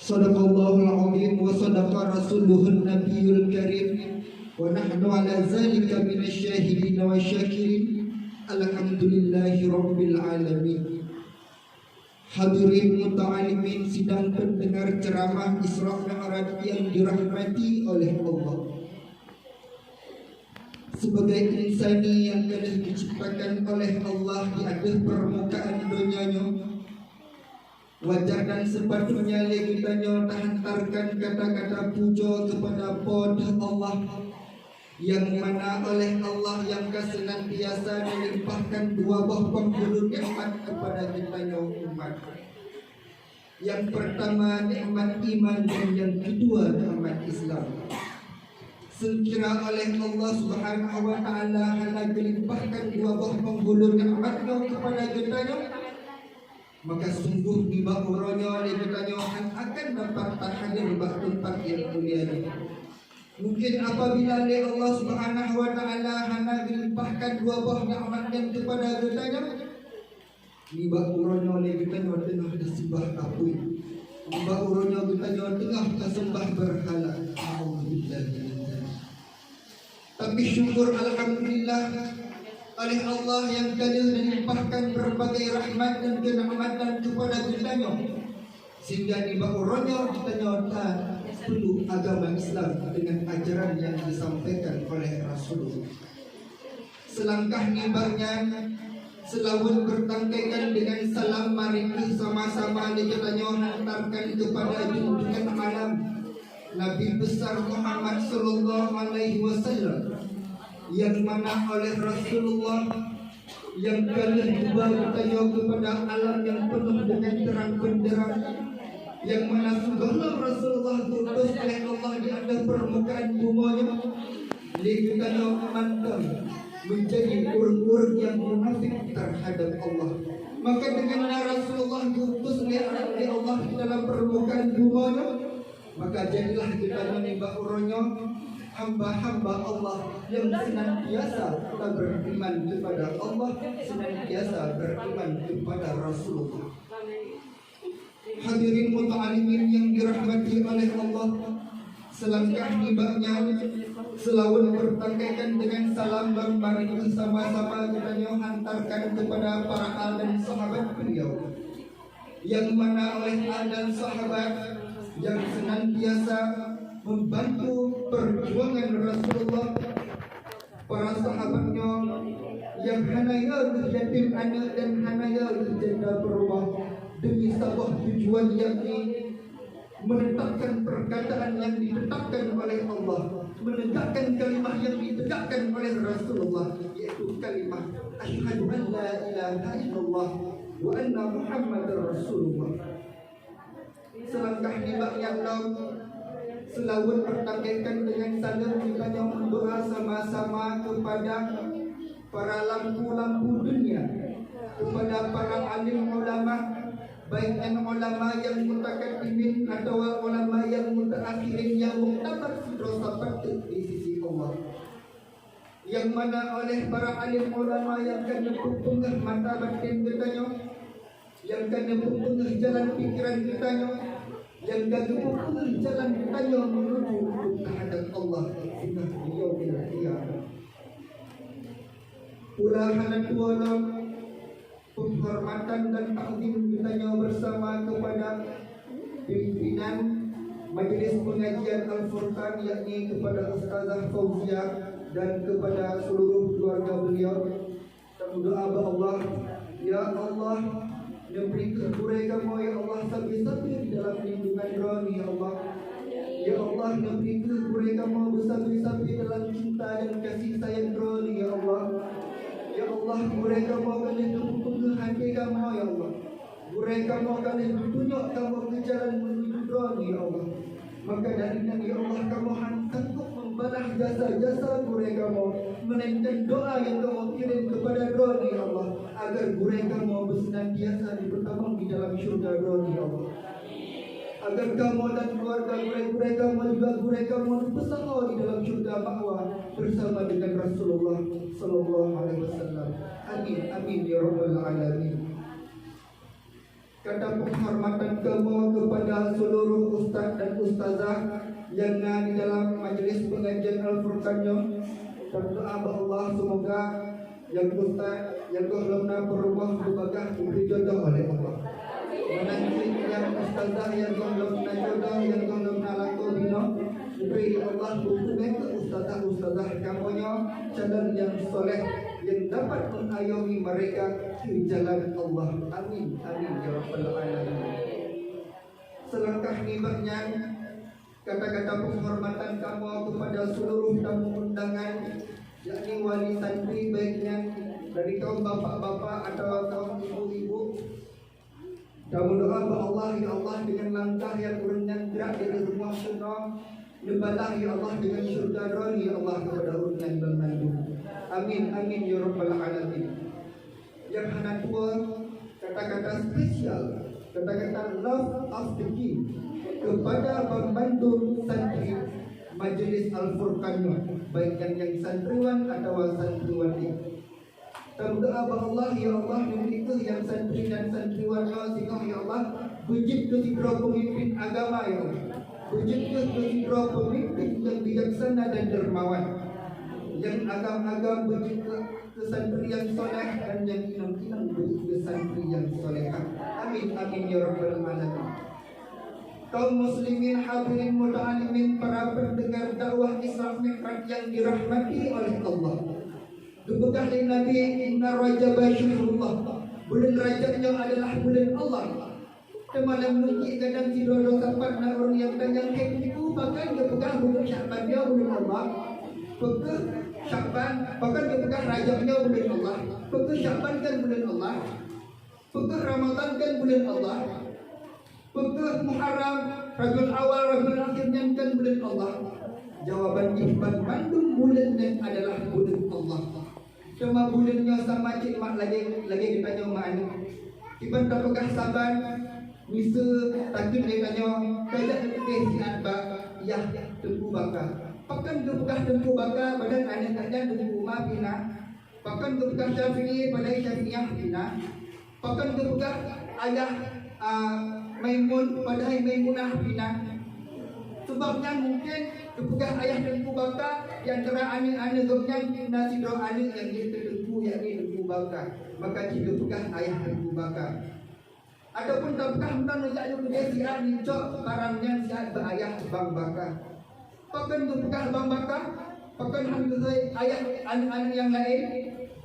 Sadaqallahul azim wa sadaqa rasuluhun nabiyul karim wa nahnu ala zalika minasyahidin wa syakirin. Alhamdulillahi rabbil alamin. Hadirin muta'alimin sidang pendengar ceramah Isra Mi'raj yang dirahmati oleh Allah. Sebagai insani yang telah diciptakan oleh Allah di atas permukaan dunianya, wajar dan sepatutnya kita hantarkan kata-kata puja kepada pod Allah, yang mana oleh Allah yang senantiasa melimpahkan dua buah penghulu nikmat kepada kita umat. Yang pertama nikmat iman dan yang kedua nikmat Islam. Sekira oleh Allah Subhanahu wa taala hendak melimpahkan dua buah penghulu nikmatnya kepada kita, maka sungguh di bawahnya oleh kita akan dapat hadir bak tempat yang mulia ini. Mungkin apabila Allah Subhanahu wa taala hendak melimpahkan dua buah nikmat yang kepada kita, di bawahnya oleh kita tengah disembah kapui, di bawahnya kita tengah disembah berhala. Tapi syukur alhamdulillah oleh Allah yang telah melimpahkan berbagai rahmat dan kenikmatan kepada kita, sehingga di bawahnya kita perlu agama Islam dengan ajaran yang disampaikan oleh Rasulullah. Selangkah nimbangnya selawat bertangkaikan dengan salam mari sama-sama kita hantarkan kepada junjungan alam Nabi besar Muhammad sallallahu alaihi wasallam, yang mana oleh Rasulullah yang telah dibawa kepada alam yang penuh dengan terang benderang, yang mana segala Rasulullah diutus oleh Allah di atas permukaan bumi kita memandang menjadi orang-orang yang munafik terhadap Allah. Maka dengan Rasulullah diutus oleh Allah di dalam permukaan bumi, maka jadilah kita menimba urunnya hamba-hamba Allah yang senantiasa beriman kepada Allah, senantiasa beriman kepada Rasulullah. Hadirin muta'alimin yang dirahmati oleh Allah, selangkah nimbaknya selawat bertangkaikan dengan salam dan mari bersama-sama kita hantarkan kepada para al dan sahabat beliau, yang mana oleh al dan sahabat yang senantiasa membantu perjuangan Rasulullah, para sahabatnya yang hanaya yatim anak dan hanaya janda berubah demi sebuah tujuan yakni menetapkan perkataan yang ditetapkan oleh Allah, menegakkan kalimah yang ditegakkan oleh Rasulullah, yaitu kalimah asyhadu an la ilaha illallah wa anna muhammadar rasulullah. Selangkah nimbak yang selawat bertangkaikan dengan salam kita yang berdoa sama-sama kepada para lampu-lampu dunia, kepada para alim ulama, baik ulama yang mutakaddimin atau ulama yang mutaakhirin yang muktabar dosa patut di sisi Allah, yang mana oleh para alim ulama yang akan mempengaruhi mata batin kita, yang akan mempengaruhi jalan pikiran kita, yang akan mempengaruhi jalan kita menuju kehadap Allah di yaumil qiyamah. Ulahan tuala penghormatan dan takdim kita bersama kepada pimpinan Majelis Pengajian Al-Furqan, yakni kepada Ustazah Fauzia dan kepada seluruh keluarga beliau. Kita berdoa kepada Allah, ya Allah, memberi keburai kamu ya Allah, sabi-sabi di dalam lindungan rohani ya Allah. Ya Allah, memberi keburai kamu bersabi-sabi dalam cinta dan kasih sayang rohani ya Allah. Ya Allah, burai kamu akan ditutup hati kamu ya Allah. Burai kamu akan ditunjuk kamu ke jalan menuju rohani ya Allah. Maka darinya ya Allah, kamu sanggup membalas jasa-jasa burai kamu, menaikkan doa yang kamu kirim kepada rohani ya Allah, agar burai kamu bersenantiasa dipertamang di dalam syurga rohani ya Allah. Agar kamu dan keluarga burai kamu juga burai kamu bersama di dalam syurga ma'wa bersama dengan Rasulullah sallallahu alaihi wasallam. Amin amin ya rabbal alamin. Kata penghormatan kamu kepada seluruh ustaz dan ustazah yang di dalam majelis pengajian Al-Furqannya. Berdoa Allah semoga yang ustaz yang golongna berubah berbagai diberi jodoh oleh Allah. Menanti yang ustazah yang golongna jodoh yang golongna laku bino diberi Allah hukumnya ke ustazah kamunya calon yang soleh yang dapat mengayomi mereka ke jalan Allah. Amin amin ya rabbal alamin. Selangkah nimbatnya kata-kata penghormatan kamu kepada seluruh tamu undangan, yakni wali santri baiknya dari kaum bapak-bapak atau kaum ibu-ibu. Kamu doa kepada Allah, ya Allah, dengan langkah yang urungan gerak dari rumah sunnah, lebalah ya Allah dengan surga roni ya Allah kepada urungan bermandu. Amin amin ya rabbal alamin. Yang hana tua kata-kata spesial, kata-kata love of the king kepada pembantu santri majelis Al-Furqannya, baik yang santriwan atau santriwati. Berdoa kepada Allah, ya Allah, memiliki yang santri dan santriwannya sehingga ya Allah wujud ketika pemimpin agama ya Allah, wujud ketika pemimpin yang bijaksana dan dermawan, yang agam-agam wujud ke santri yang soleh dan yang inang-inang wujud ke santri yang solehah. Amin amin ya rabbal alamin. Kaum muslimin hadirin muta'alimin, para pendengar dakwah Isra Mi'raj yang dirahmati oleh Allah. Dibekah oleh Nabi, inna Rajab syahrullah, bulan Rajabnya adalah bulan Allah. Malam nunjuk kadang tidur sampai nak orang yang tanya itu bahkan dia pegang bulan Syaban dia bulan Allah. Pegang Syaban bahkan dia pegang Rajabnya bulan Allah. Pegang Syaban kan bulan Allah. Pegang Ramadan kan bulan Allah. Pegang Muharram, Rabiul Awal, Rabiul Akhirnya kan bulan Allah. Jawaban Ibn Bandung bulannya adalah bulan Allah. Cuma bulannya sama cik mak lagi kita nyawa mana. Ibn tak pegang Saban, misa takut dia tanya kayak lebih sihat ba ya tengku bakar. Pakan dia pegang tengku bakar badan anak-anak tengku umah bina. Pakan dia pegang Syafi'i pada Syafi'iyah bina. Pakan dia pegang ayah Maimun pada Maimunah bina. Sebabnya mungkin kepegang ayah tengku bakar di antara anak-anak gopnya nasi doa anak yang dia tengku yakni tengku bakar. Maka jika pegang ayah tengku bakar. Adapun tak pegang tentang menjadi kerja sihat nincok barangnya sihat berayah bang bakar. Pakan tu pegang bang bakar, pakan hamil ayah anak-anak yang lain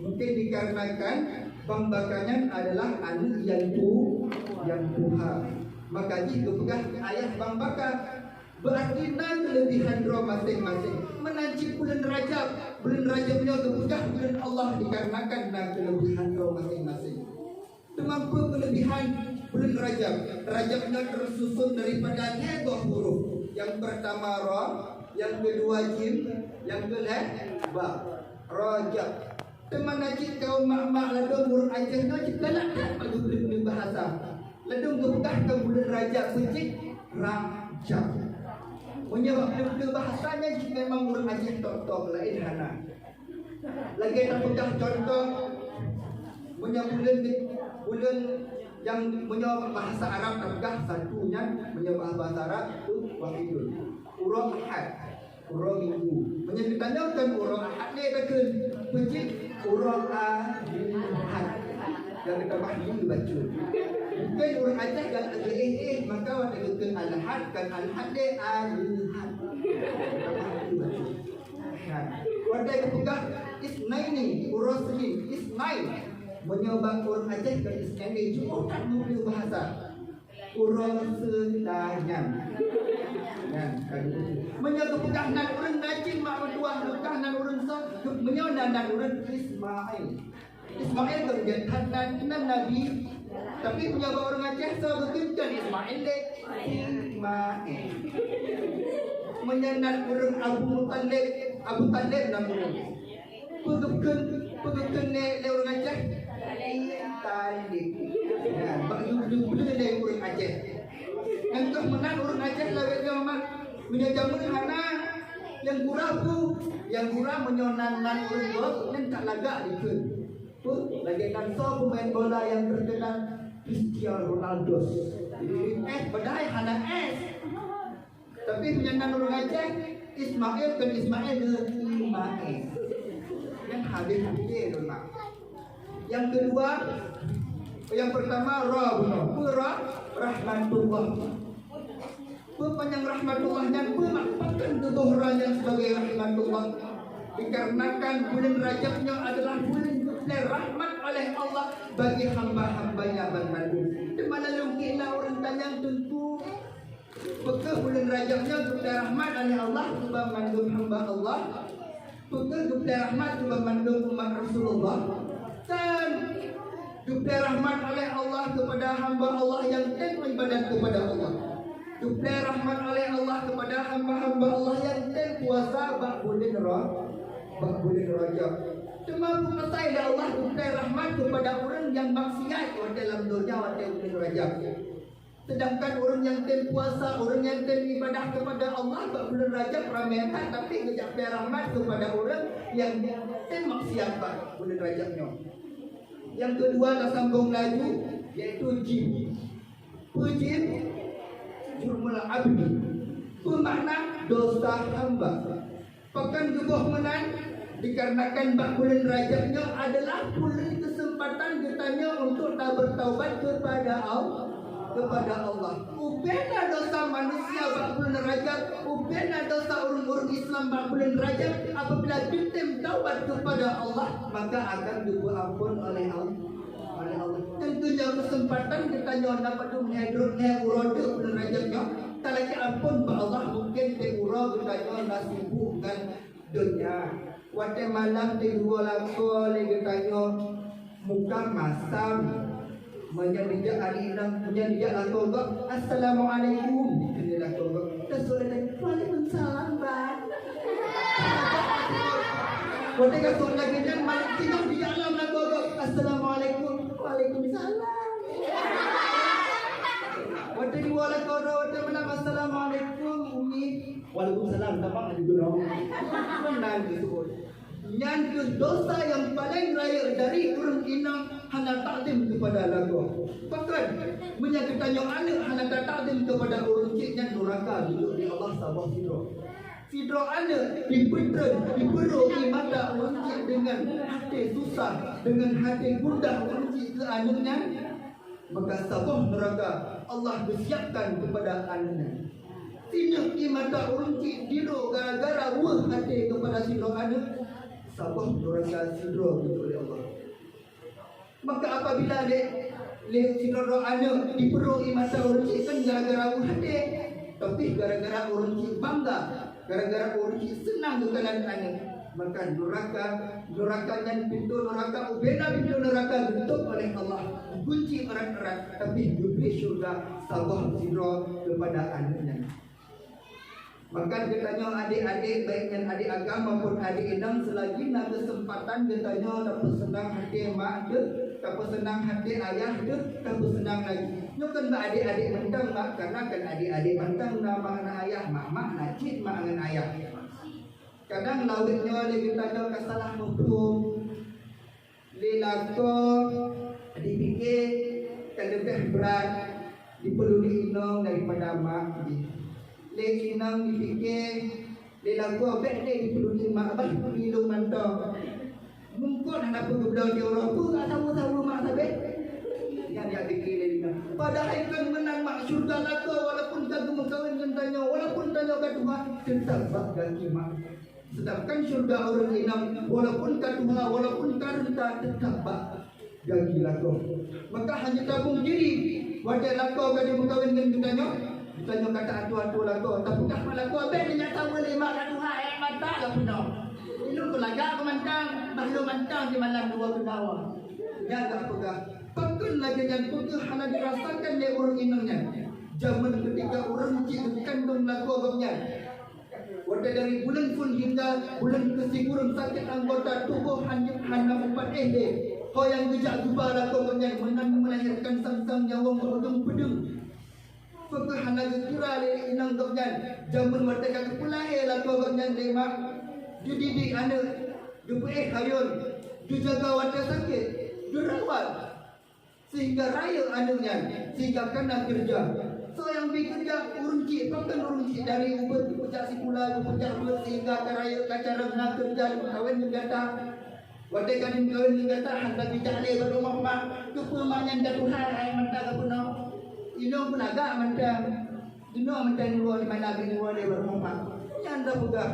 mungkin dikarenakan bang bakarnya adalah anak yang tuha. Maka jika pegang ayah bang bakar berarti naik kelebihan roh masing-masing. Menancip bulan Rajab, bulan Rajabnya kepegang bulan Allah dikarenakan naik kelebihan roh masing-masing. Mampu kelebihan bulan Rajab. Rajabnya tersusun daripada 3 huruf. Yang pertama Ra, yang kedua Jim, yang kedua Ba. Rajab. Teman najib kaum mak-mak ladung urut ajahnya kita nak bagi boleh bahasa. Ladung kepegang ke bulan Rajab becik Rajab. Menyebab betul bahasanya jika memang urut ajah tok-tok lain hana. Lagi tak pegang contoh punya bulan yang punya bahasa Arab tergah satunya punya bahasa Arab itu wahidul urang ahad urang minggu menyebutannya urang ahad ni takkan pecik urang ahad yang kita bahas dibaca bukan urang ajah dan maka wata kekal al-had kan al-had ni al-had wata kepegah isnaini urang senin isnain menyebab orang Aceh ke Islam itu tak boleh bahasa orang selayang kan menyebab pegangan orang Najib mak bertuah pegangan orang menyebab orang Ismail kemudian kanan Nabi tapi menyebab orang Aceh kemudian Ismail menyebab orang Abu Talib namanya pegang ni orang Aceh Talib. Betul dari orang Aceh. Engkau menang orang Aceh lagi sama punya jamun hana yang gurabu, yang gurah menyonanan orang bos yang tak lagak dikun. Lagi nanso pemain bola yang terkenal Cristiano Ronaldo. S badai hana S. keyakinan orang Aceh, Ismail kan Ismail yang habis fikir ulama. Yang kedua, yang pertama rahmatullah. Panjang rahmatullah dan memakpakan ketuhanan sebagai rahmatullah. Dikarenakan bulan Rajabnya adalah bulan rahmat oleh Allah bagi hamba-hambanya bermandu. Di mana mungkinlah orang tanya tentu Bekah bulan Rajabnya bulan rahmat oleh Allah bermandu hamba Allah. Bekah bulan rahmat bermandu umat Rasulullah. Dan bulan rahmat oleh Allah kepada hamba Allah yang beribadat kepada Allah. Bulan rahmat oleh Allah kepada hamba-hamba Allah yang puasa bulan Rajab. Cuma mengatai Allah bukan rahmat kepada orang yang maksiat dalam dunia pada bulan Rajab. Sedangkan orang yang puasa, orang yang ibadah kepada Allah bulan Rajab ramaikan, tapi tidak rahmat kepada orang yang maksiat bulan Rajabnya. Yang kedua kita sambung lagi, yaitu jim. Jim jurmul abdi. Bermakna dosa hamba. Pekan gebuh menan dikarenakan bulan Rajabnya adalah bulan kesempatan kitanya untuk tak bertaubat kepada Allah. Ubena dosa manusia bulan Rajab, ubena dosa orang-orang Islam bulan Rajab. Apabila kita taubat kepada Allah, maka akan diampun oleh Allah. Tentunya kesempatan kitanya dapat menghidupnya urode bulan Rajabnya. Tak lagi ampun ba Allah mungkin te urau kitanya nasibukkan dunia. Wate malam di dua lako lagi tanya muka masam menjadi alinang menjadi lako gak assalamualaikum ini lako gak kesulitan waalaikumsalam bang. Wate kasut lagi dan malam tidak di alam lako gak assalamualaikum waalaikumsalam. Wate dua lako wate malam assalamualaikum umi waalaikumsalam tamang ada guna menang disebut. Yang dosa yang paling raya dari orang inang hanya takdim kepada lagu. Bahkan menyakitkan yang anak hanya takdim kepada orang ciknya neraka duduk di Allah sabah sidro. Sidro anak diperoki mata orang cik dengan hati susah, dengan hati gundah orang cik ke anaknya. Maka sabah neraka Allah bersiapkan kepada anaknya. Tindak di mata orang cik diro gara-gara wah hati kepada sidro anak. Sabah neraka sidro oleh Allah. Maka apabila sidro anak diperoki mata orang cik kan gara-gara wah hati, tapi gara-gara orang cik bangga, gara-gara orang cik senang dengan anak. Maka neraka dan pintu neraka pintu neraka ditutup oleh Allah, kunci erat-erat, tapi diberi surga sabah sidro kepada anaknya. Maka katanya adik-adik baik yang adik agama maupun adik indang selagi nak kesempatan katanya dapat senang hati mak dia, dapat senang hati ayah dia, dapat senang lagi. Nyukan adik-adik mentang mak karena kan adik-adik mentang nama anak ayah mak najib mak dengan ayah. Kadang lawitnya dia katanya kasalah hukum lilako dipikir kan lebih berat dipeluli inong daripada mak. Lagi nang dipikir dia lagu abek dia dipeluli mak abah dipeluli mantau mungkin anak berbeda dia orang tu tak tahu mak sabek yang dia fikir dia padahal kan menang mak syurga laku walaupun kagum kawin tanya walaupun tanya kedua tetap bagi mak. Sedangkan syurga orang inam walaupun kedua walaupun karenta tetap bagi laku. Maka hanya tabung diri wadah laku kagum kawin tanya tanya kata atu-atu lagu tapi tak lagu abang dia tahu lima kat Tuhan ayat mata lah penuh ilmu pelajar kemantang baru mantang di malam dua kedawa jaga pegah pakun lagi yang putih hanya dirasakan oleh orang inangnya zaman ketika orang cik kandung lagu abangnya wadah dari bulan pun hingga bulan kesikuran sakit anggota tubuh hanya 4 kau yang gejak gubah lagu abangnya melahirkan sang-sang nyawang berujung pedung. Pekah hanaga kira le inang gopjan jamun wataka pulai la ko gopjan lema dididik anak dupe hayun dijaga wata sakit dirawat sehingga raya anaknya sehingga kena kerja So yang bekerja urun cik, pakai urun cik dari ubah ke puncak Sipula, ke puncak Bud sehingga karaya kacara benar kerja kawin negara. Wadai kadin kawin negara hantar bijak le berumah mak, kepemanyan Tuhan ay mentah kepuno. Ino pun agak mentah. Ino mentah luar di mana lagi luar le berumah mak. Yang dah buka.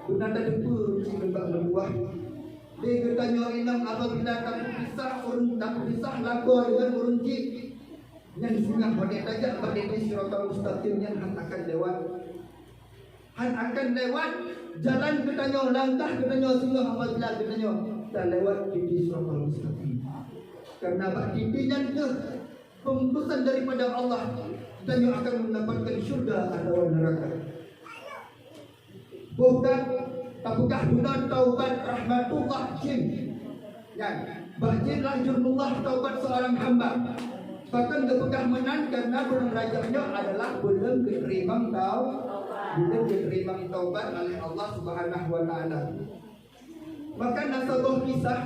Benar tak depu cik berbak berbuah. Dia bertanya inam apabila tak pisah lakor dengan urun cik. Yang singgah pada tajak pada siratal mustaqim yang akan lewat. Han akan lewat jalan bertanya langkah bertanya singgah apabila bertanya tak lewat di siratal mustaqim. Karena bak titinya itu pembusan daripada Allah. Bertanya akan mendapatkan syurga atau neraka. Bukan apakah benar taubat rahmatullah jin. Dan bajin rahmatullah taubat seorang hamba. Bahkan apakah menang karena belum rajanya adalah belum diterima taubat oleh Allah Subhanahu wa taala. Maka nasabah kisah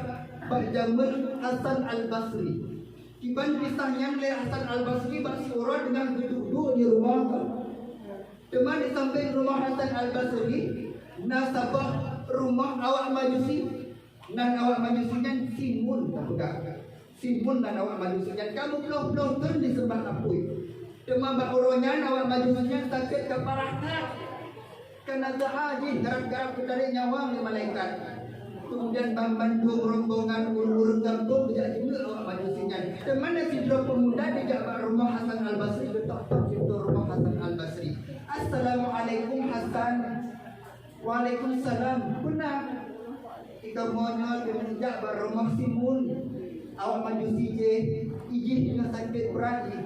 Ba'jamal Hasan Al-Basri. Kiban kisahnya oleh Hasan Al-Basri bersurah dengan duduk di rumah. Teman di samping rumah Hasan Al-Basri nasabah rumah awak majusi. Dan awak majusinya Simun, Simun dan awak majusinya kamu belum disembah apui. Cuma bakuronya awak majusinya sakit keparahan. Karena haji garap-garap ketarik nyawa oleh malaikat. Kemudian membantu rombongan urung kampung tidak juga awak majusinya. Teman si dua pemuda di rumah Hasan Al-Basri betok pintu rumah Hasan Al-Basri. Assalamualaikum Hasan. Waalaikumsalam. Benar. Ika monyol kemenjak rumah Simun. Awak majusi je izin dengan sakit berat ni.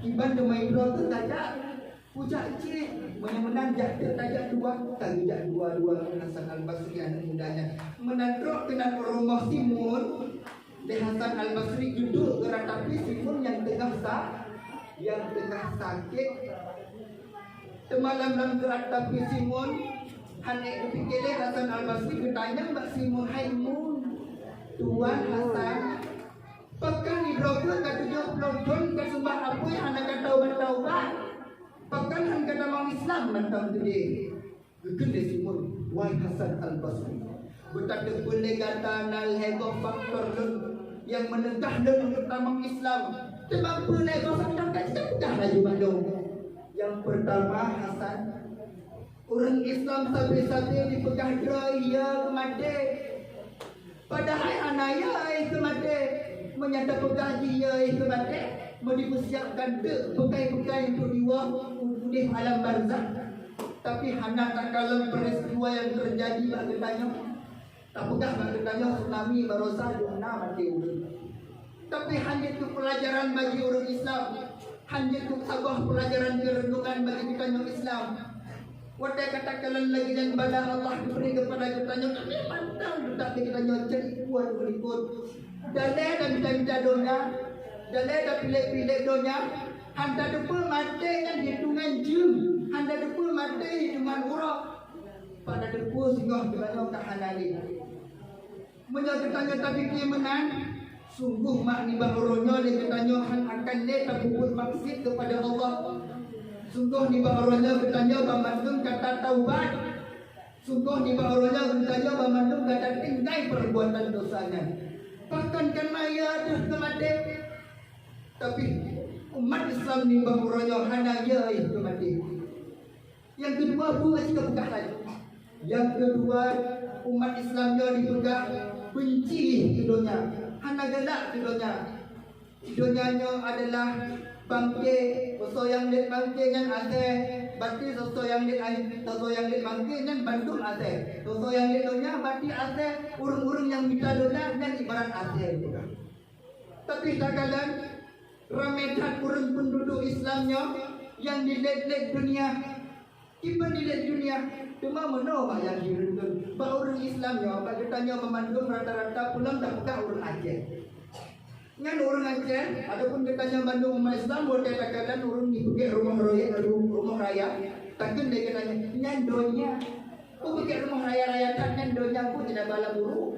Iban demai dua tu tajak. Pujak cik menang jak tajak dua. Tak jak dua Hasan Al-Basri anak mudanya. Menandrok kena rumah Simun. De Hasan Al-Basri duduk gerak tapi Simun yang tengah sakit. Semalam gerak tapi Simun Hanek kepikirnya Hasan Al-Basri bertanya Mbak Simun, hai Mun Tuan Hasan pekan di blogger kata jawab blogger kata sembah apa yang anda kata taubat pekan han kata mau Islam mentang tu dia gede Simun wahai Hasan Al-Basri bertanda boleh kata nal hego faktor yang menentah dan utama Islam sebab boleh kau sedang kita bukan lagi bandung. Yang pertama Hasan orang Islam sampai-sampai dipegah raya kemati. Padahal anaya kemati. Menyata pegah dia kemati. Mau dipersiapkan bekai-bekai untuk di alam barzah. Tapi hana tak kalah peristiwa yang terjadi bagi tanya. Tak pegah bagi tanya tsunami barosa duna mati urut. Tapi hanya itu pelajaran bagi orang Islam. Hanya itu sebuah pelajaran kerenungan bagi kita Islam. Wadai katakan lagi dan pada Allah diberi kepada kita kami pantang tetapi kita cari kuat berikut. Dalai dan minta donya, dalai dan pilih-pilih donya. Handa depa mati kan hitungan jam, handa depa mati hitungan urang. Pada depa singgah kita kahanali. Menyatakan tapi dia menang. Sungguh makni bahuronya dia bertanya akan dia terbubut maksud kepada Allah. Sungguh di bahuronya bertanya Bamandung kata taubat. Sungguh di bahuronya bertanya Bamandung kata tinggai perbuatan dosanya. Bahkan karena ia ada kemati. Tapi umat Islam di bahuronya hanya ia kemati. Yang kedua buat sikap pegah lagi. Yang kedua umat Islamnya dipegang benci hidupnya. Hana gelak tidurnya. Tidurnya adalah bangke, soso yang dit bangke yang ase, bati soso yang dit bangke yang bandung ase, soso yang dit donya bati ase, urung-urung yang minta donya dan ibarat ase juga. Tapi kagalan rametan urung penduduk Islamnya yang dilet-let dunia, tiba dilet dunia. Cuma menolak yang dirundun. Bahawa orang Islamnya, apa ditanya memandung rata-rata pulang tak pegang orang Aceh. Dengan orang Aceh, ataupun ditanya Bandung umat Islam, boleh katakan orang ni pergi rumah raya. Takkan dia katanya, nyandonya. Kau pergi rumah raya-raya tak nyandonya pun tidak bala buruk.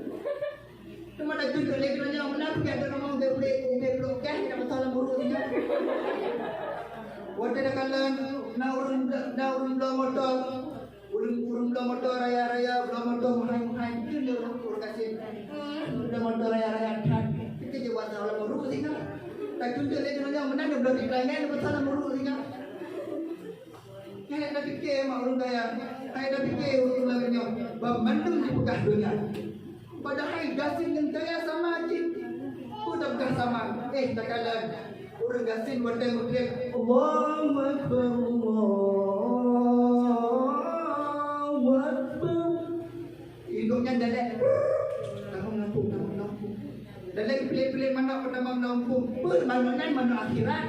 Cuma dah tunjuk lagi nanya mana tu ada nama boleh blok kan kita masalah buruk ni. Waktu dah kalan na urun motor. Urun motor raya motor mahal tu dia urun kasih. Motor raya kan. Kita je buat masalah buruk ni kan. Tak tunjuk lagi nanya mana dia blok iklan masalah buruk ni kan. Saya dah fikir mak urun kaya. Saya dah fikir urun lainnya. Bandung di bekas dunia. Padahal gasin yang kaya sama aja. Udah bekas sama. Tak kalah. Orang gasin wadah muklim. Allahu Akbar. Allahu Akbar. Hidungnya dadek. Kamu nampung. Dadek pilih-pilih mana pertama nampung. Pun mana akhirat.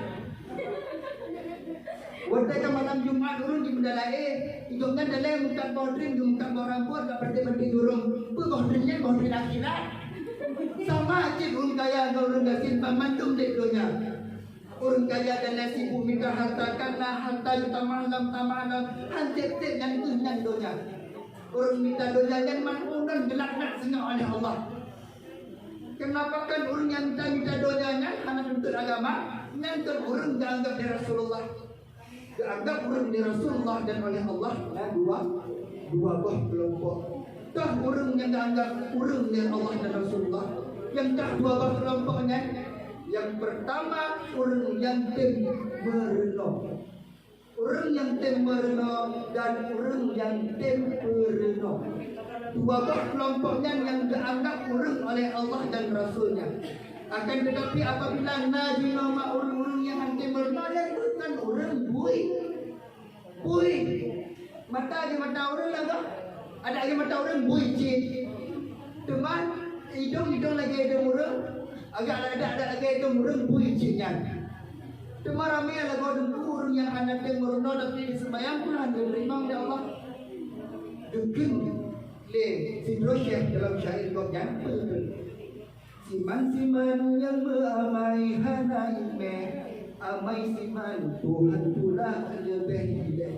Waktu ke malam Jumat urun di benda lain. Hidungnya dalam muka bodrin, muka rambut, tak berhenti urung. Bodrinnya bodrin akhirat. Sama aja urun kaya atau urun gasin pemandum di dunia. Urun kaya dan nasi bumi ke harta karena harta juta malam. Hancur yang itu yang dunia. Urun minta dunia yang manhunan gelak-gelak senang oleh Allah. Kenapa kan urun yang minta dunia hanya untuk agama? Yang urun dianggap dari Rasulullah. Dianggap urun di Rasulullah dan oleh Allah dua buah kelompok. Dah urun yang dianggap urun di Allah dan Rasulullah. Yang dah dua buah kelompoknya. Yang pertama urun yang temmerno. Urun yang temmerno dan urun yang temperno. Dua buah kelompoknya yang dianggap urun oleh Allah dan Rasulnya. Akan tetapi apabila Nabi nama urun-urun yang temmerno dan bukan urun bui. Mata ada mata urun lah kah? Ada lagi mata urun bui cik. Teman hidung lagi ada urun. Agak ada lagi ada urun bui ciknya. Teman ramai lah kau dengar urun yang anak temmerno tapi sembahyang pun ada terima oleh Allah. Dukun le sidrosyah dalam syair kau yang Siman yang beramai hana ime. Amai siman Tuhan pula lebih gila.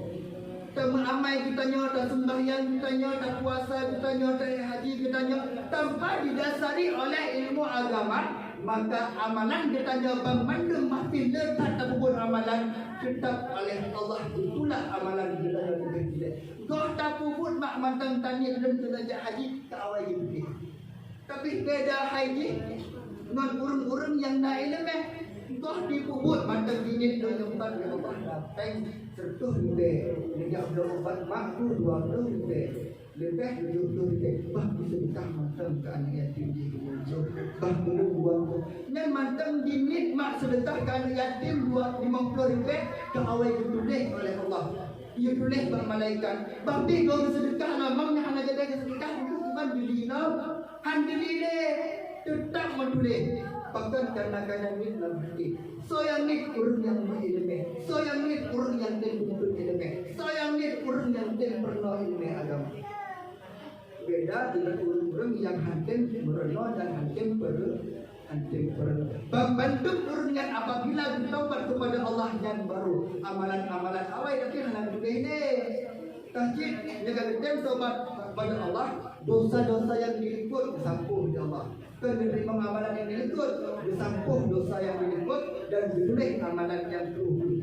Tama amai kita nyata sembahyang kita nyata puasa kita nyata haji kita nyata tanpa didasari oleh ilmu agama, maka amalan kita nyata memandang mahfil letak tabur amalan tetap oleh Allah pula amalan kita lebih gila. Kau tak puput mak mantang tanya dan terajak haji tak awal gitu. Tapi beda haji non urung-urung yang naik lemah. Kau dipubut mantap dingin dengan tempat yang Allah datang sertuh lebih. Dia berobat makhluk 20 lebih 70 bah sedekah mantap ke anak yatim di hujung bah belum buang dan mantap dingin mak sedekah ke anak yatim 50 lebih ke awal ditulis oleh Allah. Ia tulis bermalaikat. Babi kau sedekah namanya hanya jadi sedekah itu cuma dilina. Handilile tetap menulis. Bahkan karena ni dalam hati. So yang ni urun yang berilmu. So yang ni urun yang tentu ilmu. So yang ni urun yang pernah ilmu agama. Beda dengan urun yang hanten merenung dan hanten perlu. Membantu urun yang apabila bertaubat kepada Allah yang baru. Amalan-amalan awal tapi hanya boleh ini. Tahjid jaga ketem taubat kepada Allah. Dosa-dosa yang diliput disampuh di Allah. Menerima amalan yang diliput disampuh dosa yang diliput dan ditulis amalan yang terukur.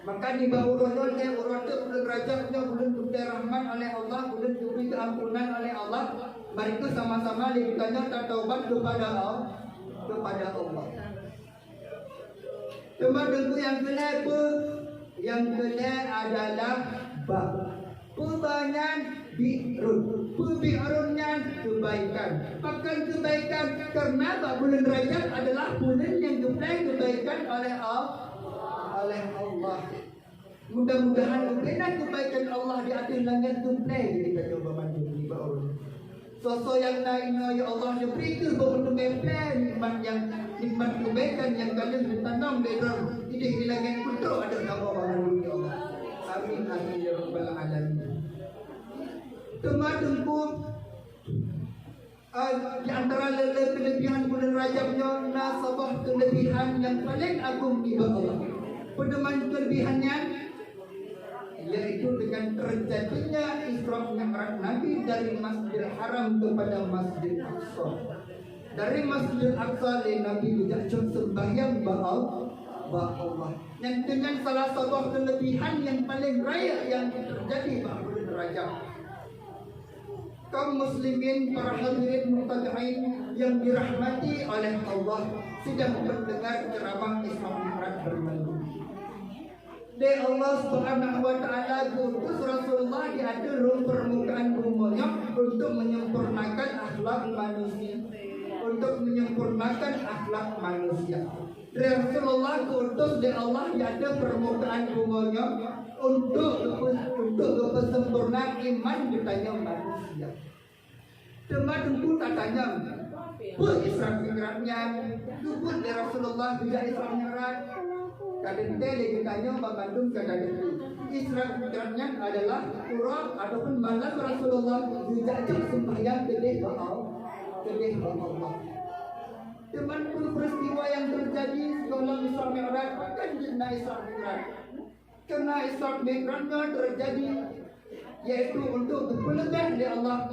Maka di bawah urutnya bulan Rajabnya bulan Tuhan Rahman oleh Allah, bulan diberi keampunan oleh Allah. Mari itu sama-sama ditanya taubat kepada Allah. Cuma tentu yang kedua adalah bab. Pebanyan bi'run. Bi'runnya kebaikan. Bahkan kebaikan karena bulan Rajab adalah bulan yang diberi kebaikan oleh Allah. Mudah-mudahan benar kebaikan Allah di atas langit diberi. Kita coba mandu di bawah. Sosok yang lain ya Allah diberi itu nikmat kebaikan yang kalian ditanam di dalam di langit itu ada nama baru ya Allah. Amin amin ya rabbal alamin. Teman-teman di antara kelebihan bulan Rajabnya nasabah kelebihan yang paling agung di Allah. Pedoman kelebihannya yaitu dengan terjadinya Isra Mi'raj Nabi dari Masjidil Haram kepada Masjid Aqsa. dari Masjidil Aqsa Nabi bijak sembahyang Allah. Yang dengan salah satu kelebihan yang paling raya yang terjadi pada derajat kaum muslimin, para hadirin muttaqin yang dirahmati oleh Allah sedang mendengar ceramah Isra Mi'raj bermalam. Dan Allah Subhanahu wa taala utus Rasulullah di atas permukaan bumi untuk menyempurnakan akhlak manusia. Rasulullah diutus di Allah di atas permukaan bumi untuk sempurna iman ditanya manusia. Teman tentu tak tanya Isra Mi'rajnya, dubut dari Rasulullah bisa Isra Mi'raj. Kadang dia tanya Bandung kadang Isra Mi'rajnya adalah kurang ataupun malam Rasulullah bisa sembahyang gede Allah. Teman pun peristiwa yang terjadi dalam Isra Mi'raj bukan jenah Isra Mi'raj. Karena Isra Mi'rajnya terjadi yaitu untuk berpelemah di Allah,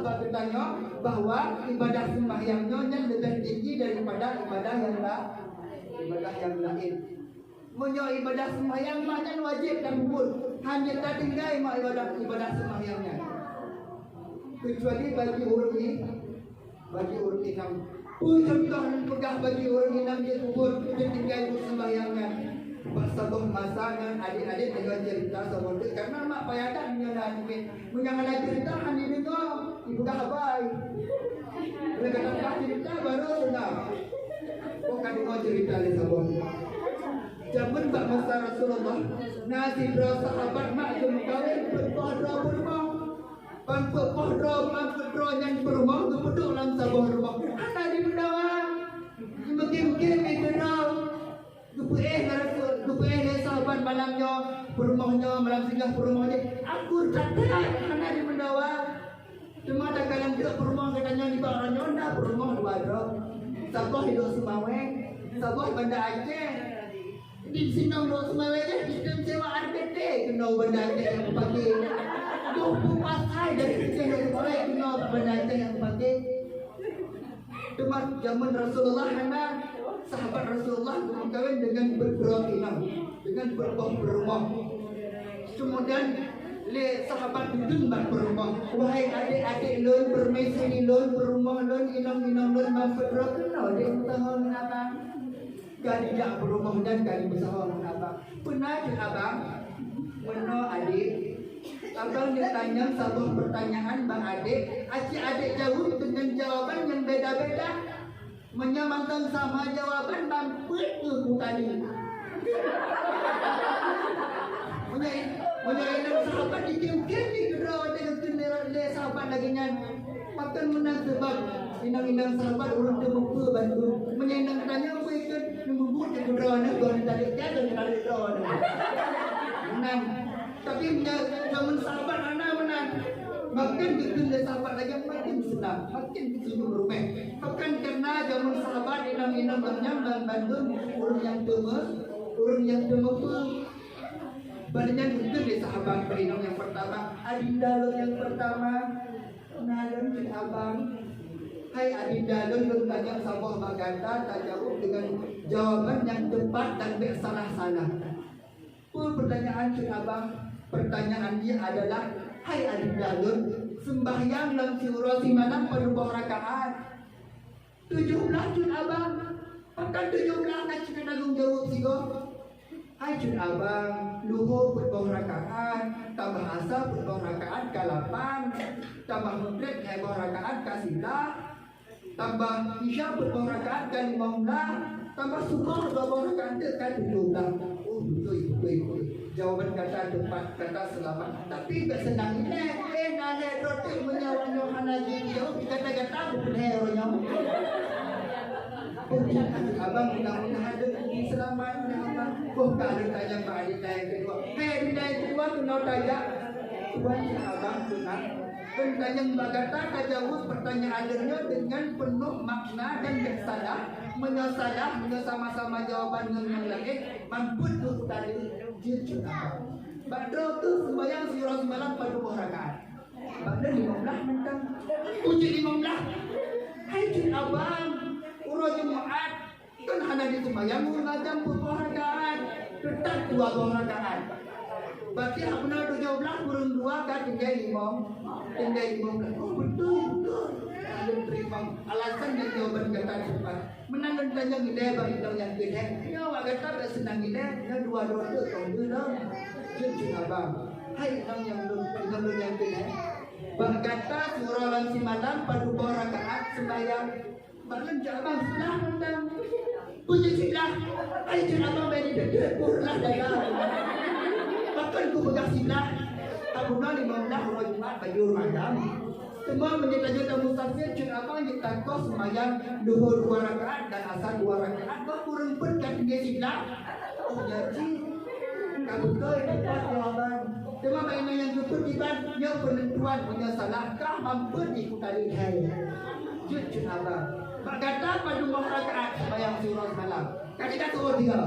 bertanya bahwa ibadah sembahyangnya yang lebih tinggi daripada ibadah yang lain. Punya ibadah sembahyang macam wajib dan pun hanya tak tinggal ibadah sembahyangnya. Kecuali bagi orang inam. Contoh dan pegah bagi orang inam dia pun tinggal sembahyangnya. Satu masa dengan adik-adik dengan cerita sama dia karena mak payadan menyangan cerita hanya dengar ibu dah baik. Mereka kata cerita baru dengar. Bukan dengar cerita di sabun. Zaman bak masa Rasulullah nasi dua sahabat mak kawin berpohra berumah. Berpohra mak berpohra yang berumah duduk dalam sebuah rumah. Anak di mendawa. Mungkin itu Dupueh sahabat malamnya perumahnya malam singgah perumahnya aku catat mana di mendawa cuma ada kalian tidak perumah katanya di bawah nyonda perumah dua drop sabah hidup Sumawe sabah Banda Aceh di sini hidup Sumawe deh sistem sewa RPT kenal Banda Aceh yang pakai 20 pasai dari sini Sumawe kenal Banda Aceh yang pakai cuma zaman Rasulullah karena sahabat Rasulullah berkawin dengan berbuah inam, dengan berumah. Kemudian sahabat dudun berumah. Wahai adik-adik lon bermaisuri lon berumah lon inam lon berbuah kenal dia tahun abang. Kali tak berumah dan kali bersama abang. Pernah abang mana adik? Abang ditanya sebuah pertanyaan bang adik. Adik jawab dengan jawaban yang beda-beda. Menyamakan sama jawaban mampus tu tadi. Menyainan sahabat dikimkin di gerau dengan kenderaan sahabat lagi nyan. Pakan menang sebab inang-inang sahabat orang terbuka bantu. Menyainan tanya apa ikut membubut di gerau ni gua tadi tiada di gerau ni. Menang. Tapi zaman sahabat anak menang. Makin kita sahabat lagi makin senang, makin kita berumah. Bukan karena zaman sahabat inam-inam dan bandung orang yang temur. Banyak itu di sahabat berinam yang pertama, adinda lo yang pertama, nalon di abang. Hai adinda lo bertanya sebuah baganda tak jawab dengan jawaban yang tepat dan bersalah-salah. Pun pertanyaan si abang, pertanyaan dia adalah hai adinda lun, sembahyang dalam surah malam pada buah rakaat 17 cun abang. Akan 17 nak cun tanggung jawab sigo. Hai cun abang, luhur buah rakaat, tambah asar buah rakaat ke-8, tambah maghrib buah rakaat ke-9, tambah isya buah rakaat ke-15, tambah subuh buah rakaat ke-17. Oh betul. Jawaban kata tepat, kata selamat. Tapi tak senang ini. Nale roti menyawa-nyawa lagi. Jauh kata-kata bukan hero-nya. Abang mudah-mudahan ada selamat. Tak ada tanya Pak Adinda yang kedua. Adinda yang kedua kena tanya. Tuan abang tunang. Tanya Mbak Gata tajawuz pertanyaannya dengan penuh makna dan bersalah. Menyasalah sama-sama jawaban yang lain. Mampu tu tadi. Badro tu sembahyang surah semalam pada 2 rakaat. Badro 15 mentang. Uji 15. Hai cun abang, urut Jumat kan hanya di sembahyang ngajam pembahagaan, tetap 2 pembahagaan. Berarti benar 17 kurang 2 kan tinggal 5. Oh betul. Alam terima alasan yang jawaban kata cepat. Menangan tanya gila bagi yang gila. Ya awak kata tak senang gila. Ya 2 dosa kau dulu. Cun abang. Hai orang yang gila. Berkata surah lansi malam pada 2 rakaat sembahyang. Malam abang sebelah mandang. Puji sebelah. Hai cun abang beri dekat purlah daya. Bahkan ku pegang sebelah. Tabunah 15 orang Jumat baju malam. Semua menjadi musafir cun abang kita kos sembahyang duhur 2 rakaat dan asar 2 rakaat. Bah kurang pun kan tinggal sebelah. Oh jadi kamu kau dapat jawaban. Cuma mainan yang cukup tiba yang penentuan punya salahkah mampu dikutari hai. Cun abang. Mak kata pada 2 rakaat sembahyang surah malam. Kasih dah turun dia.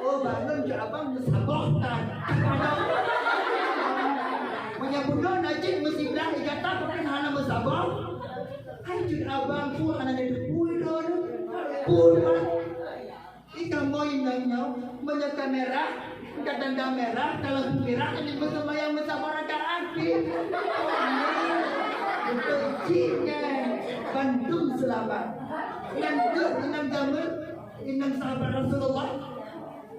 Oh bangun cun abang bersabotan. Menyambutlah najib musiblah dikata bukan hanya bersabar. Hai cun abang pun hanya ada pul don. Pul. Ikan moin nanya banyak kamera, tanda merah, kalau merah ini bersemayam bersabar rakaat. Betul ciknya Bandung selamat. Yang ke inang zaman inang sahabat Rasulullah.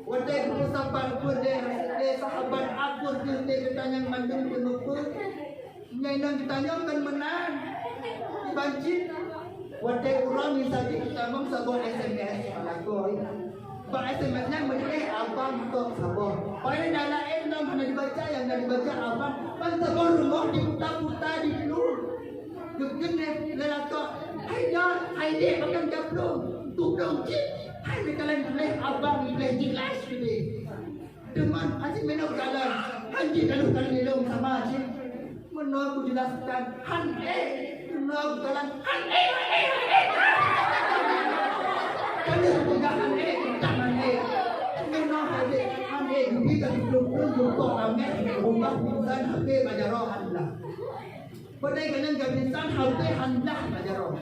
Wadai sahabat sahabat aku dia tanya mandung ke lupa. Nyainang ditanya kan menang. Banjir. Wadai orang misalnya kita mau sabon SMS malakoi. Pak SMS-nya menilai abang untuk sabon. Pada dalam enam hanya dibaca yang dah dibaca abang. Pan sabon rumah diputar-putar di pelur. Dukun lelakak. Hai dah, hai dia makan gaplong. Tukang cip. Hai kalian boleh abang boleh jelas ini. Teman asyik minum kalam. Hanji kalau kalian sama asyik. Menurut aku jelaskan. Menurut kalian. Kalian pegang tak menurut kita belum jumpa ramai rumah bukan HP bajaroh handah. Pada kalian kebiasaan HP handah bajaroh.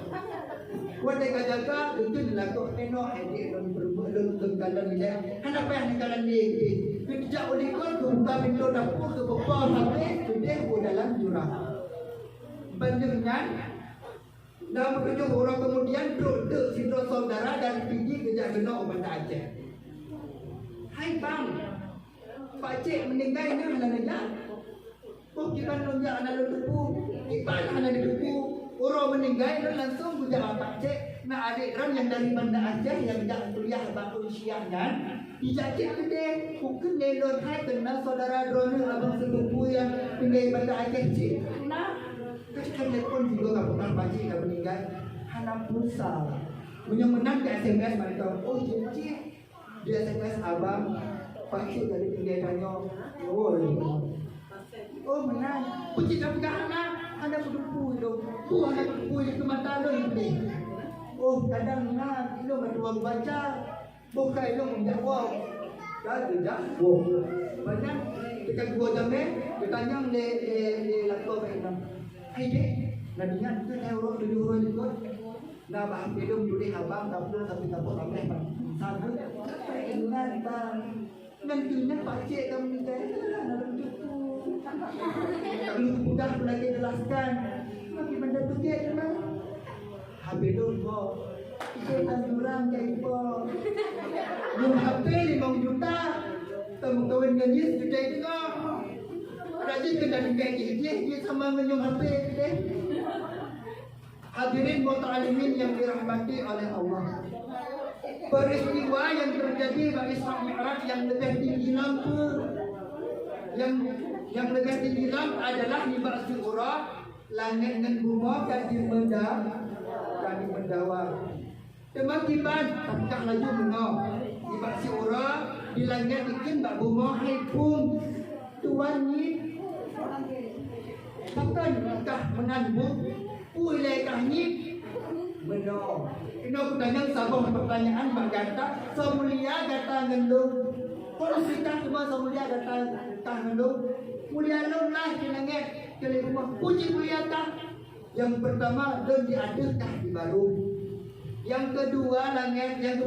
Pada kajaga itu dilakukan eno hadi dalam tenggalan dia. Kenapa yang tenggalan dia? Kerja ulikon buka pintu dapur ke bawah HP sudah dalam jurang. Bandingkan dalam 7 orang kemudian duduk sidro saudara dan pergi kerja kena obat Aceh. Hai bang, Pak Cik meninggal ini mana-mana. Oh kita nunjuk anak lupu, kita anak lupu. Orang meninggal dan langsung budak Pak Cik. Nah adik orang yang dari Banda Aceh yang dah kuliah bangun siang kan. Dijajak ke dia, mungkin dia lon hai kena saudara drone abang sepupu yang tinggal Banda Aceh Cik. Nah, kan telefon juga kapan Pak Cik dah meninggal. Hana pulsa. Punya menang ke SMS mereka. Oh Cik, dia SMS abang Pak Cik dari tinggal tanya. Oh menang. Puji dah pegang ada berdepu itu. Ada berdepu di kemata lo ini. Oh kadang nak lo berdua baca. Bukan lo menjawab. Jadi jawab. Banyak kita gua jamin ditanya le laptop ini. Hai dek, nadinya tu euro 7 euro juga. Nah bahang belum boleh abang dapur tapi dapur ramai bang. Satu. Ingat bang. Nantinya Pak Cik kamu minta kalau mudah lagi jelaskan. Bagi benda tu dia memang habis dulu. Kita jurang jadi po. Belum HP 5 juta. Kamu kawin gaji sejuta itu kok. Rajin kena gaji dia sama menyum HP deh. Hadirin muta'alimin yang dirahmati oleh Allah. Peristiwa yang terjadi bagi Isra Mi'raj yang lebih tinggi lampu yang lebih tinggi lampu adalah di ba'si ura langit dan bumi jadi mendawa. Teman-teman takkan laju mengaw di ba'si ura di langit ikin bak bumi haipun tuan ni bukan kah menanggung ulekah ni menang. Ini aku tanya sabung pertanyaan Pak Gata. Semulia Gata ngendung. Kalau kita semua semulia Gata ngendung. Mulia lo lah di langit. Kalau rumah puji mulia tak. Yang pertama dan diadilkah di baru. Yang kedua langit, yang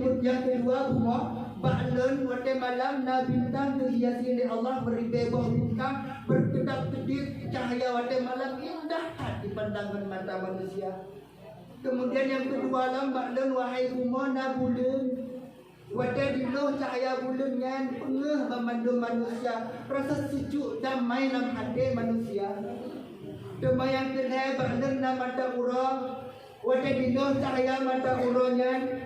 kedua bunga ba'len wate malam na bintang dihiasi oleh Allah beri bebah bintang berkedap-kedip cahaya wate malam indah di pandangan mata manusia. Kemudian yang kedua lam ba'len wahai bunga na bulan wate diluh cahaya bulan ngan pengeh memandu manusia rasa sejuk damai dalam hati manusia. Kemudian yang kedua ba'len na mata urang wate diluh cahaya mata urangnya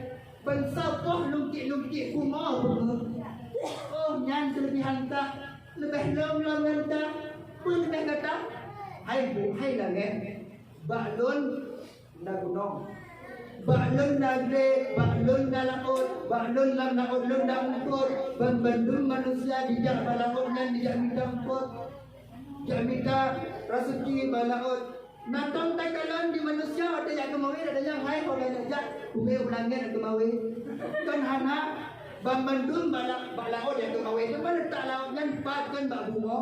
pensapoh lungkit-lungkit bunga bunga. Oh nyan kelebihan tak lebih lom nganta pun lebih kata hai bu hai langit ba'lun na gunung ba'lun na gre ba'lun na laut ba'lun lam laut lun na ukur bandung manusia dijak balaut nyan dijak minta ukur dijak minta rezeki balaut. Natong takalan di manusia ada yang kemawi ada yang hai kalau ajak bumi ulangnya ada kemawi kan hana bambandun balao yang kemawi itu mana tak lautnya empat kan bak bunga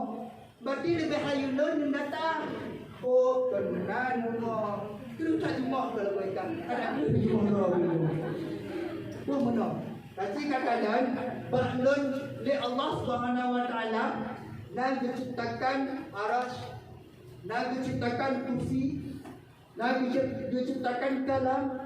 berarti lebih hayulun yang datang oh kenan bunga terus tak cuma kalau mereka ada lebih cuma oh mana tapi katakan baklun li Allah Subhanahu wa taala dan diciptakan arasy Nabi ciptakan kursi, Nabi ciptakan kalam,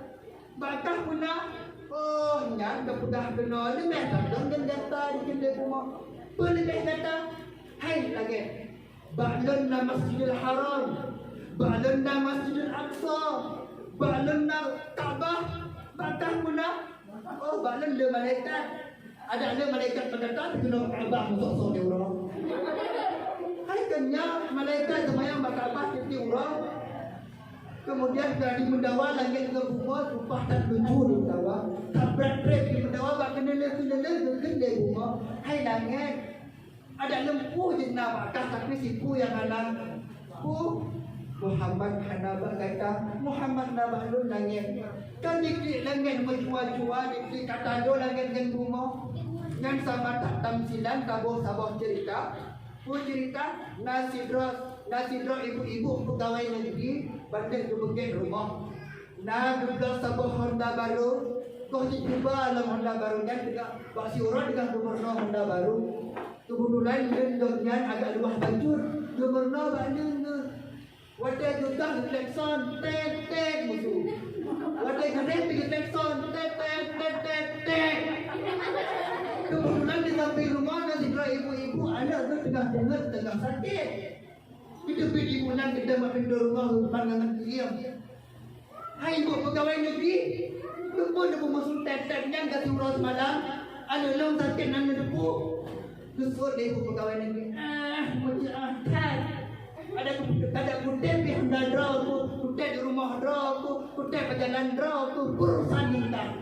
bakah puna, oh nyan kepedah benar, lebih tak dan data di kedai rumah, pun lebih data, hai lagi, ba'lun na Masjidil Haram, ba'lun na Masjidil Aqsa, ba'lun na Kaabah, bakah puna, oh ba'lun le malaikat, ada le malaikat pendatang kena Kaabah musuh di orang. Hai kenya malaikat semayang bakal di urang. Kemudian dari mendawa langit ke bunga upah tak lucu di mendawa. Tak berat-berat di mendawa bak kenele gede bunga. Hai langit ada lempu je nak bakal tapi sipu yang anak pu Muhammad hanaba kata Muhammad nabalun langit. Kan diklik langit mencuat-cuat diklik kata do langit dengan bunga. Yang sama tak tamsilan sabah cerita. Pun cerita Nasidro ibu-ibu pegawai negeri banding kemudian rumah. Nah duduk sebuah Honda baru. Kau cuba dalam Honda barunya juga Pak Siura dengan gubernur Honda baru. Kebetulan lendongnya agak luah banjur. Gubernur banding wadah juga klakson tet musuh. Wadah gede pergi klakson tet. Kebetulan di samping rumah Nasidro ibu-ibu ada tengah dengar tengah sakit. Kita pergi pulang kita mampir rumah pandangan diam. Hai ibu pegawai negeri, lupa depu masuk tet-tetnya kasih urus malam. Ada long sakit nang depu. Kesut dia ibu pegawai negeri. Macam ada kutet di Honda draw tu, kutet di rumah draw tu, kutet perjalanan draw tu, urusan minta.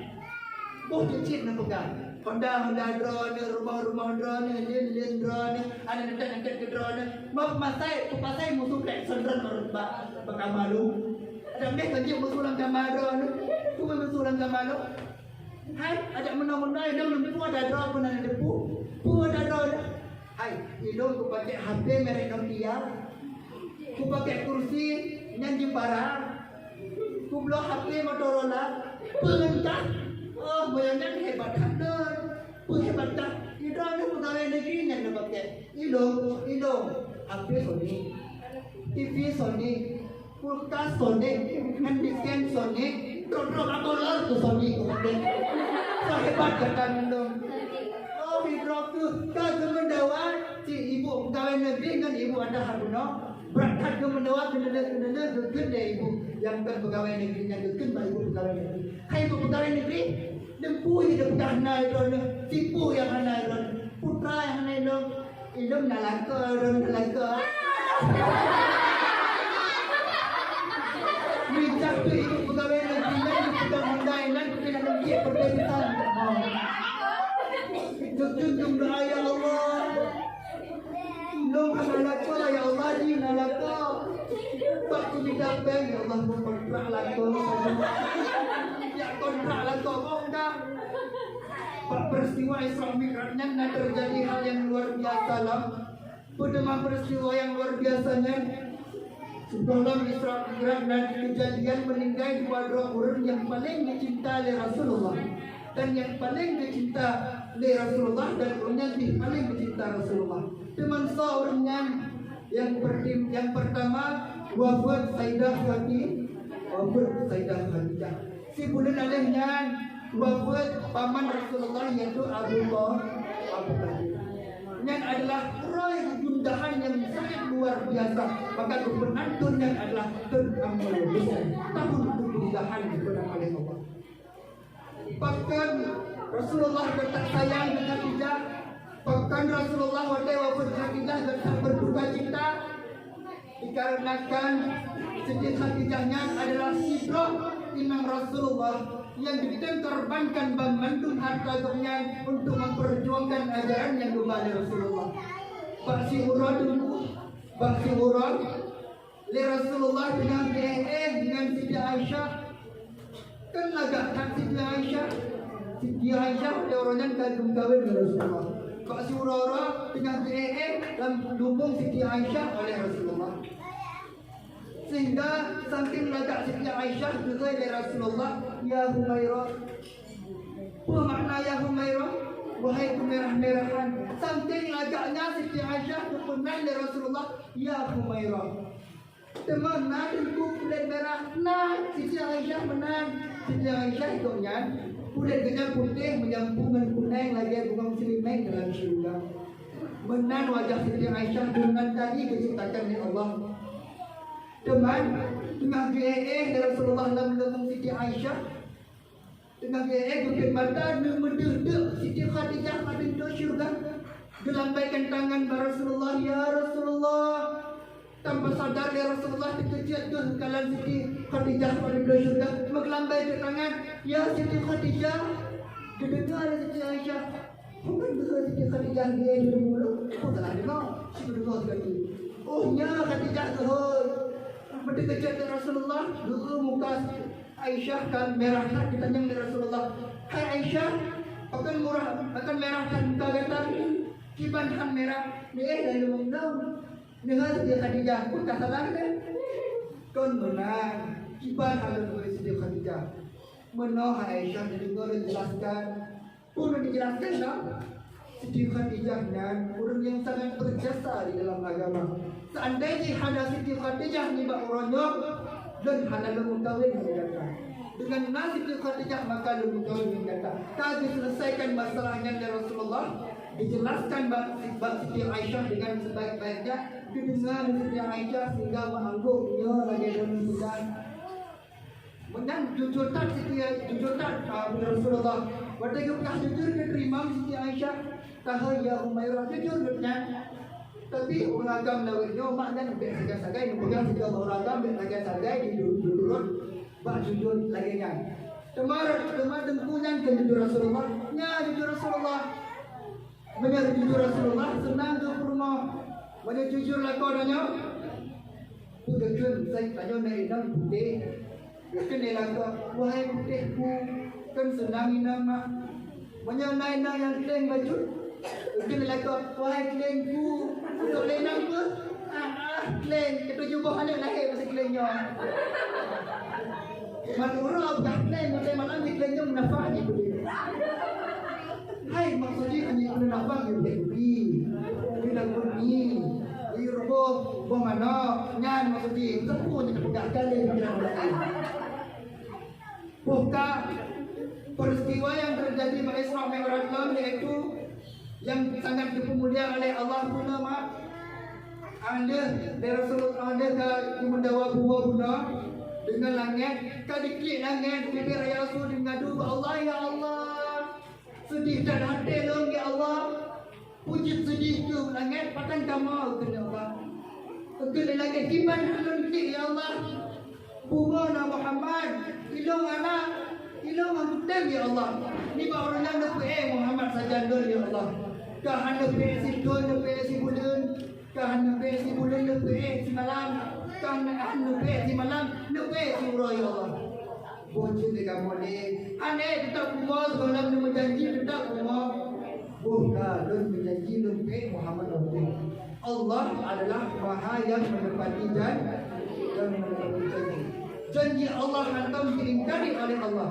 Boh cicit nak pegang. Honda draw ni, rumah draw ni, lin draw ni, ada nanti ke draw ni. Pasai musuh klakson draw bakal malu. Ada mereka kerja musuh lang kamar draw ni, tu musuh lang kamar lu. Hai, ada menang-menang, ada menang ada draw pun ada depu, ada draw. Hai, hidung ku pakai HP merek Nokia, ku pakai kursi nyanyi parah, ku blok HP Motorola, pengentah. Oh, bayangkan hebat kan? Hebat tak? Hidung ni pegawai negeri yang nak pakai. Hidung, HP Sony, TV Sony, kulkas Sony, handicap Sony, drone kolor tu Sony. Kau hebat kan hidung? Oh, hidung tu kau kemendawa si ibu pegawai negeri dengan ibu ada haruna. Berangkat kemendawa kena gede ibu yang kan pegawai negeri yang gede ibu pegawai negeri. Hai ibu pegawai negeri. Dempu hidup dana itu, tipu yang mana itu, putra yang mana itu, hidup nalaka. Bijak tu ibu pegawai negeri yang kita mundai dan kita nak dia perbezaan. Jujur doa ya Allah, long nalaka ya Allah di nalaka. Pak tu didapat ya Allah kontrak lako. Ya kontrak lako dah. Pak peristiwa Isra Mi'rajnya nak terjadi hal yang luar biasa lah. Pada peristiwa yang luar biasanya Sebelum Isra Mi'raj dan kejadian meninggal dua orang yang paling dicinta oleh Rasulullah dan yang paling dicinta oleh Rasulullah dan orang yang paling dicinta Rasulullah. Teman seorangnya yang pertama wafat Sayyidah Khadijah. Si bulan alihnya wafat paman Rasulullah yaitu Abu Talib. Yang adalah roy kegundahan yang sangat luar biasa. Maka kepenantunnya adalah teramal tahun kegundahan dibenang oleh Allah. Bahkan Rasulullah bertak sayang dengan Khadijah. Bahkan Rasulullah wafat Khadijah bertak berduka cita dikarenakan Siti Khadijahnya adalah sidrah Imam Rasulullah yang diterbangkan membantu hartanya untuk memperjuangkan ajaran yang kembali Rasulullah. Baksi urad le Rasulullah dengan dengan Siti Aisyah kan agak tak Siti Aisyah ada orang yang kagum kawin dengan Rasulullah. Baksi urad dengan dalam lumbung Siti Aisyah oleh Rasulullah. Sehingga saking lagak Siti Aisyah juga oleh Rasulullah, ya Humairah. Apa makna ya Humairah? Wahai kemerah-merahan. Saking lagaknya Siti Aisyah kepunan oleh Rasulullah, ya Humairah. Teman nanti kulit merah, nah Siti Aisyah menang. Siti Aisyah itunya kulitnya putih menyambungkan kuning lagi bunga muslimin dalam syurga. Menang wajah Siti Aisyah dengan tadi diciptakan oleh Allah. Teman tengah dari Rasulullah dalam lembung Siti Aisyah tengah bukit mata menduduk Siti Khadijah pada pintu syurga gelambaikan tangan kepada Rasulullah, ya Rasulullah. Tanpa sadar ya Rasulullah terkejut tu kalian Siti Khadijah pada pintu syurga menggelambaikan tangan, ya Siti Khadijah. Kedengar Siti Aisyah, bukan betul Siti Khadijah dia dulu. Oh telah dengar, si dengar sekali. Oh ya Khadijah tu. Mendekatkan Rasulullah, dulu muka Aisyah kan merahkan ditanya oleh Rasulullah, hai Aisyah, akan merahkan muka kata kibanhan merah, dari lumang dengan Siti Khadijah pun tak salah kan? Kon menang kiban halal oleh Siti Khadijah. Menang Aisyah dengar dijelaskan, pun dijelaskan tak? Siti Khadijah dan orang yang sangat berjasa di dalam agama. Seandainya ada Siti Khadijah ni orangnya dan hana lembu kawin mendatang. Dengan nasib Siti Khadijah maka lembu kawin mendatang. Tak diselesaikan masalahnya dari Rasulullah, dijelaskan bab Siti Aisyah dengan sebaik-baiknya, didengar Siti Aisyah sehingga mengangguknya lagi dan menang. Menang jujur tak Rasulullah. Waktu itu jujur diterima Siti Aisyah. Tahu ya Humairah jujur benar. Tapi orang agam lawitnya makna lebih sagai pegang juga orang agam lebih sagai di duduk bak jujur lagi nya. Temar dengkunya ke jujur Rasulullah. Nya jujur Rasulullah. Benar jujur Rasulullah senang ke rumah. Mana jujur lah kau nanya. Udah jujur saya tanya dari enam putih. Kan dia kata wahai putihku kan senang nama. Banyak naik yang keleng baju. Mungkin dia kata wahai kelengku untuk lenang ke? Keleng kita jumpa anak lahir pasal kelengnya. Mana orang bukan keleng macam malam ni kelengnya menafak ni boleh. Hai maksudnya hanya menafak ni boleh. Bila bunyi Irboh mana nyan maksudnya sempurna pegang kali bila lain. Bukan peristiwa yang terjadi pada Isra Mi'raj yaitu yang sangat dipemuliakan oleh Allah Taala. Ada dari Rasulullah ada ke mendawa bunga dengan langit, kadiklik langit bibir ya Rasul mengadu Allah ya Allah. Sedih dan hati dong ya Allah. Puji sedih tu langit patang kamu ke Allah. Ke langit kiban halun ya Allah. Bunga Muhammad, ilong anak, ilong antum ya Allah. Ni orang yang nak Muhammad saja dulu ya Allah. Kah anda si tuan si bulan, kah anda si bulan si malam, kah anda si malam, si urang ya Allah. Bocil dekat mole, ane tetap kumar dalam menjanji tetap kumar. Bukan dan menjanji Muhammad Allah adalah Maha yang menepati yang menepati janji. Janji Allah hantam diingkari oleh Allah.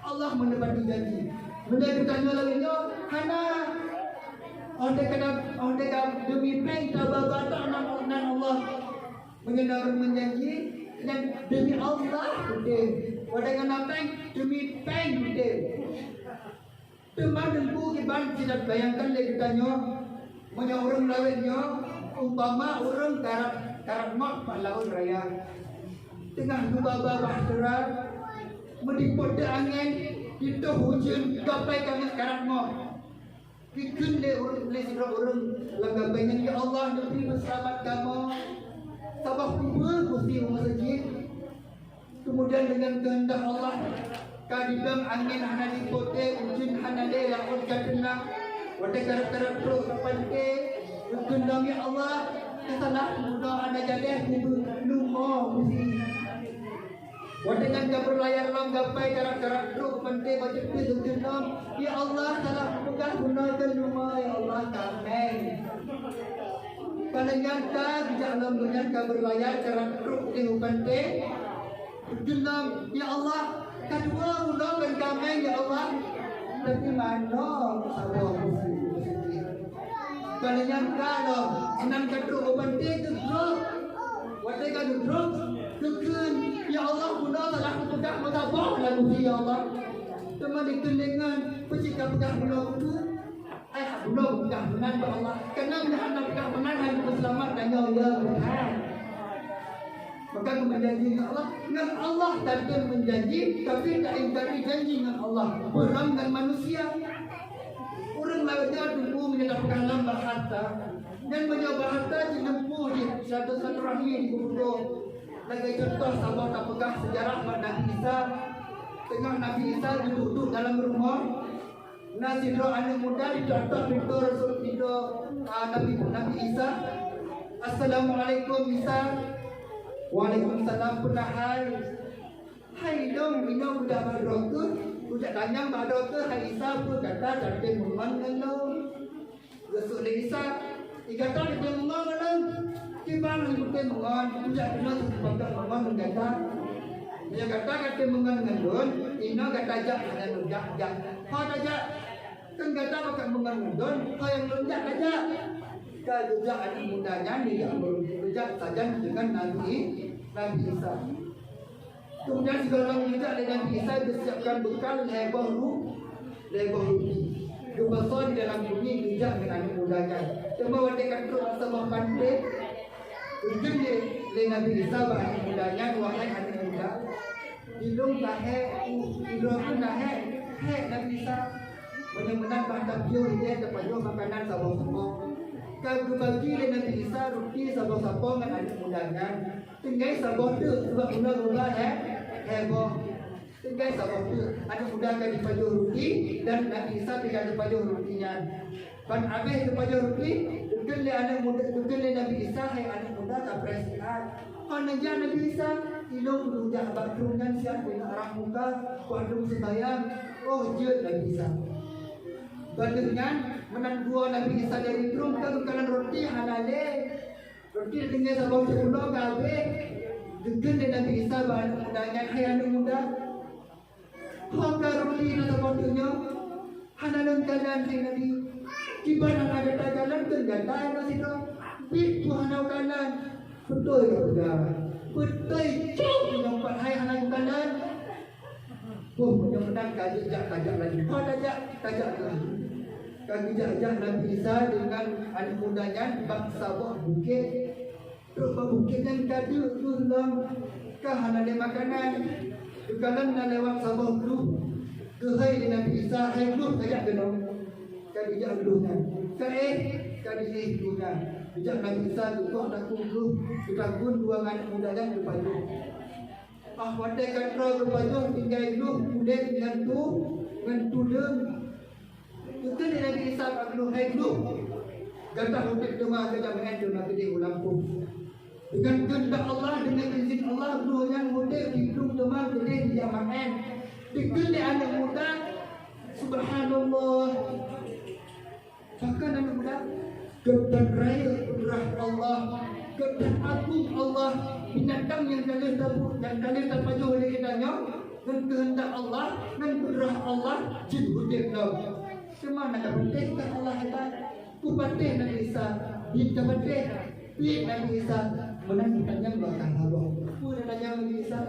Allah menepati janji. Benda bertanya lainnya, hana orang demi peng tababata nan Allah mengenal menjanji dan demi Allah betul. Orang peng demi peng betul. Teman dempu iban tidak bayangkan lagi tanya, banyak orang lainnya umpama orang karat mak laut raya tengah dua bahtera meliput angin itu hujan gapai kami karat mak bikin le orang langgapannya ya Allah lebih berselamat kamu sabah kubur kusti masjid kemudian dengan kehendak Allah kadang angin hana dipote hujan hana le laut kadena wate karat pro kapante kehendak ya Allah salah mudah anda jadi lumo mesti wadangan kabar layar lam gapai karak truk penting baca pis ya Allah salah bukan gunakan rumah ya Allah kami paling nyata bijak lam dengan kabar layar karak truk di penting jenam ya Allah kedua gunakan kami ya Allah tapi mana sabar paling nyata dong senang kedua penting truk wadangan truk kekun ya Allah guna salah pegang mutabah lalu ya Allah teman dikelingan pegang guna itu guna pegang benar ya Allah karena menahan pegang benar hari selamat dan ya Tuhan maka menjanji ya Allah dengan Allah takkan menjanji tapi tak ingkari janji dengan Allah orang dan manusia orang lainnya tunggu menyatakan lambah harta dan mencoba harta dinempuh di satu rahim di kubur. Lagi contoh sahabat tak pegang sejarah Nabi Isa. Tengah Nabi Isa duduk dalam rumah. Nasi doa anak muda dicontoh pintu Rasul pintu Nabi Isa. Assalamualaikum Isa. Waalaikumsalam punahai. Hai dong ini udah berdoa. Udah tanya berdoa hai Isa pun kata jadi mengenal. Rasul Isa ikatan dia mengenal. Kibang libutin mengon, tidak kena sebabkan mengon menggata. Dia kata mengon ngendun, ina kata jak ada lunjak jak. Kau tak kan kata pakai mengon ngendun, kau yang lunjak aja. Kalau jak anak mudanya dia berlunjak saja dengan Nabi Isa. Kemudian segala lunjak dengan Isa disiapkan bekal lebah rupi. Dua di dalam bumi lunjak dengan anak mudanya. Cuma waktu kata masa pandai. Ujung le Nabi Isa bahasa mudanya wahai anak muda hidung tahe hidung pun tahe Nabi Isa benar-benar bahasa pure dia kepada makanan sabong-sabong kalau bagi le Nabi Isa roti sabong-sabong dengan anak mudanya tinggal sabong tu sebab guna heboh tinggal sabong tu anak muda kan dipaju roti dan Nabi Isa tinggal dipaju rotinya pan habis dipaju roti Dukun anak muda, dukun Nabi Isa, hai anak muda tak persihat. Kalau Nabi Isa, ilmu rujak bakrunan siap dengan arah muka, kuadung setayang, oh jut Nabi Isa. Bandingkan menang dua Nabi Isa dari drum ke bukan roti halale, roti dengan sabang sepuluh kabe. Dukun Nabi Isa anak mudanya, hai anak muda, hongga roti dan sabangnya, hanalan kalian hai Nabi. Gimana ada tagalan tergantung nasi dong. Bit Tuhan kanan betul juga. Betul cuk yang hai anak kanan. Mudah-mudahan kajak lagi. Kau kajak lagi. Kajak Nabi Isa dengan anak mudanya bangsa bukit. Terus bukit yang tadi tulang kahana le makanan. Dukalan na lewat sabah dulu. Kehai Nabi Isa hai dulu kajak genong. Bijak dulunya, kadih dulunya. Bijak Nabi Isa tuh nak tunggu, kita pun dua anak muda dan berpaju. Wadai katra berpaju tinggal dulu, kemudian dengan dem. Itu di Nabi Isa aglu hai dulu. Kata untuk cuma kejaman cuma gede ulampu. Dengan kehendak Allah dengan izin Allah dulu yang muda hidup cuma gede di jamaah. Dikali anak muda, subhanallah. Bahkan anak muda dan raya kudrah Allah kedan agung Allah binatang yang kalian terpacu oleh kitanya dan kehendak Allah dan kudrah Allah jin hudib lau semana kabutih ke Allah hebat kupatih Nabi Isa kita batih Nabi Isa menang tanya belakang Allah pun tanya Nabi Isa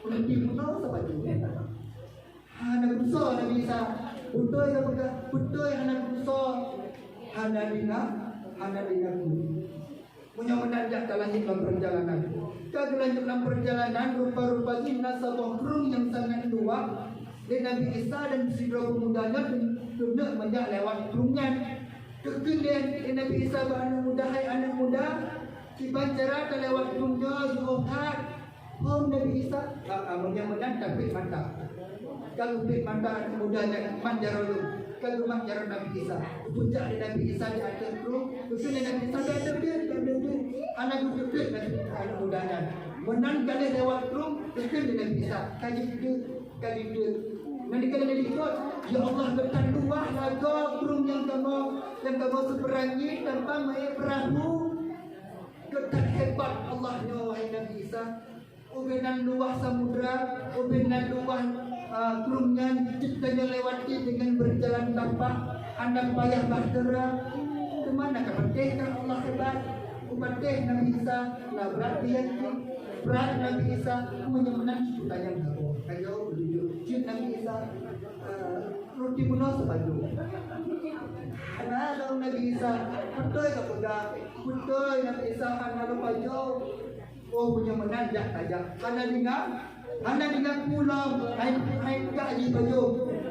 nanti menang sepatu anak besar Nabi Isa betul yang anak besar anak dinaku punya menanjak lanjut dalam perjalanan. Kita lanjut dalam perjalanan rupa-rupa jinna sabah kurung yang sangat luas. Dan Nabi Isa dan sidra pemudanya tunduk menjak lewat kurungan. Kemudian Nabi Isa anak muda, hai anak muda, tiba cara terlewat kurungnya zuhat. Nabi Isa, mudah-mudahan tapi mata. Kalau pit mata anak mudanya manjarolu. Kalau manjar Nabi Isa, puncak Nabi Isa di atas kurung, kemudian Nabi Isa ada dia. Anak duduk anak mudanya menang kali lewat kurung kemudian Nabi Isa kali itu nanti kali ikut ya Allah betul luah laga kurung yang kamu seberangi tanpa main perahu ketat hebat Allahnya wahai Nabi Isa ubenan luah samudra ubenan luah kurungnya ciptanya lewati dengan berjalan tanpa anda payah bahtera kemana kepentingan Allah hebat umatnya Nabi Isa labrak dia berat Nabi Isa menyemenang tanya aku ayo duduk cip Nabi Isa roti bunuh sepadu kalau Nabi Isa betul ke pegang betul Nabi Isa karena lupa jauh punya menanjak tajam karena dengan pulau hai kaji baju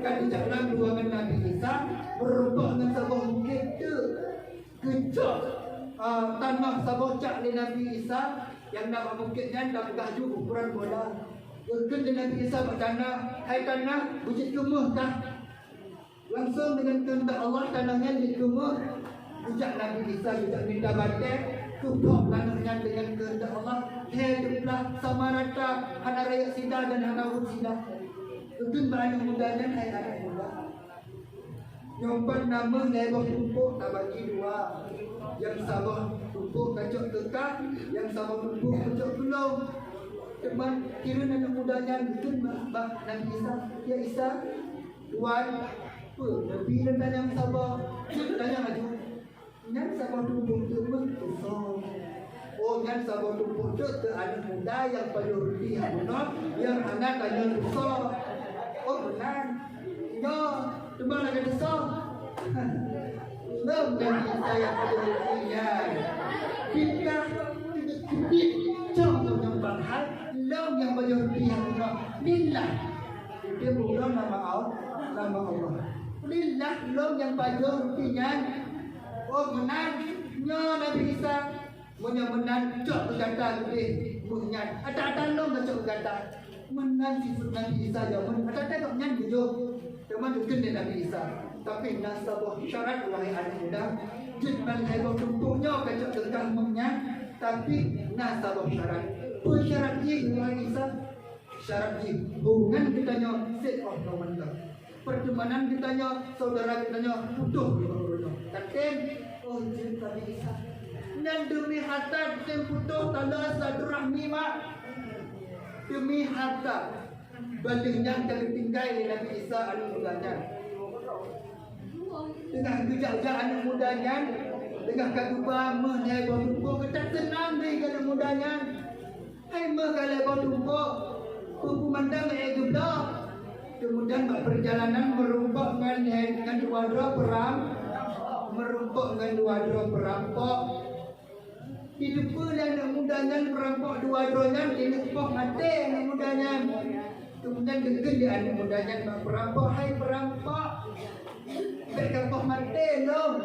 kan di dalam ruangan Nabi Isa berubah dengan sebuah bukit kejap tanah sabocak di Nabi Isa yang nama bukitnya dah gaju ukuran bola. Kemudian di Nabi Isa bertanah, hai tanah wujud kumuh tak? Langsung dengan kehendak Allah tanahnya dikumuh. Ujak Nabi Isa juga minta batik, tutup tanahnya dengan kehendak Allah. Hiduplah sama rata anak rakyat sida dan anak sida. Kemudian anak mudanya hai anak muda. Nyompan nama lebah tumpuk tak bagi dua. Yang sabah tumpuk kacau tekak, yang sabah tumpuk kacau pulau. Teman kira anak mudanya bikin Nabi Isa, ya Isa, tuan, Nabi dan yang sabah, tanya maju. Yang sabah tumpuk tu betul. Yang sabah tumpuk tu anak muda yang pada roti hamunah, yang anak tanya besar. Benar. Ya, teman lagi besar. Belum dan kita yang berdunia kita contoh yang bahal belum yang berdunia lillah dia bukan nama Allah lillah belum yang berdunia menang Nabi Isa menang cok berkata lebih menang ada belum cok berkata menang sifat Nabi Isa jaman ada nyan bujur teman dukun Nabi Isa tapi nasabah syarat wahai anak muda jangan heboh tumpuknya kacau tentang menyan tapi nasabah syarat pun syarat jih wahai Isa syarat jih hubungan kitanya set of no wonder pertemanan kitanya saudara kitanya butuh katen jih Nabi Isa dan demi harta kita putuh tanda silaturahmi mak demi harta baliknya kali tinggal Nabi Isa anak mudanya dengan gejak-gejak anak mudanya dengan kagubah menai bertumpuk kita senang dari anak mudanya hai mengalai bertumpuk kumandang juga kemudian perjalanan merumpuk dengan dua perang merumpuk dengan dua perampok hidup pun anak mudanya perampok dua-duanya dilepok mati anak mudanya kemudian gegel di anak mudanya perampok hai perampok berkapok mati dong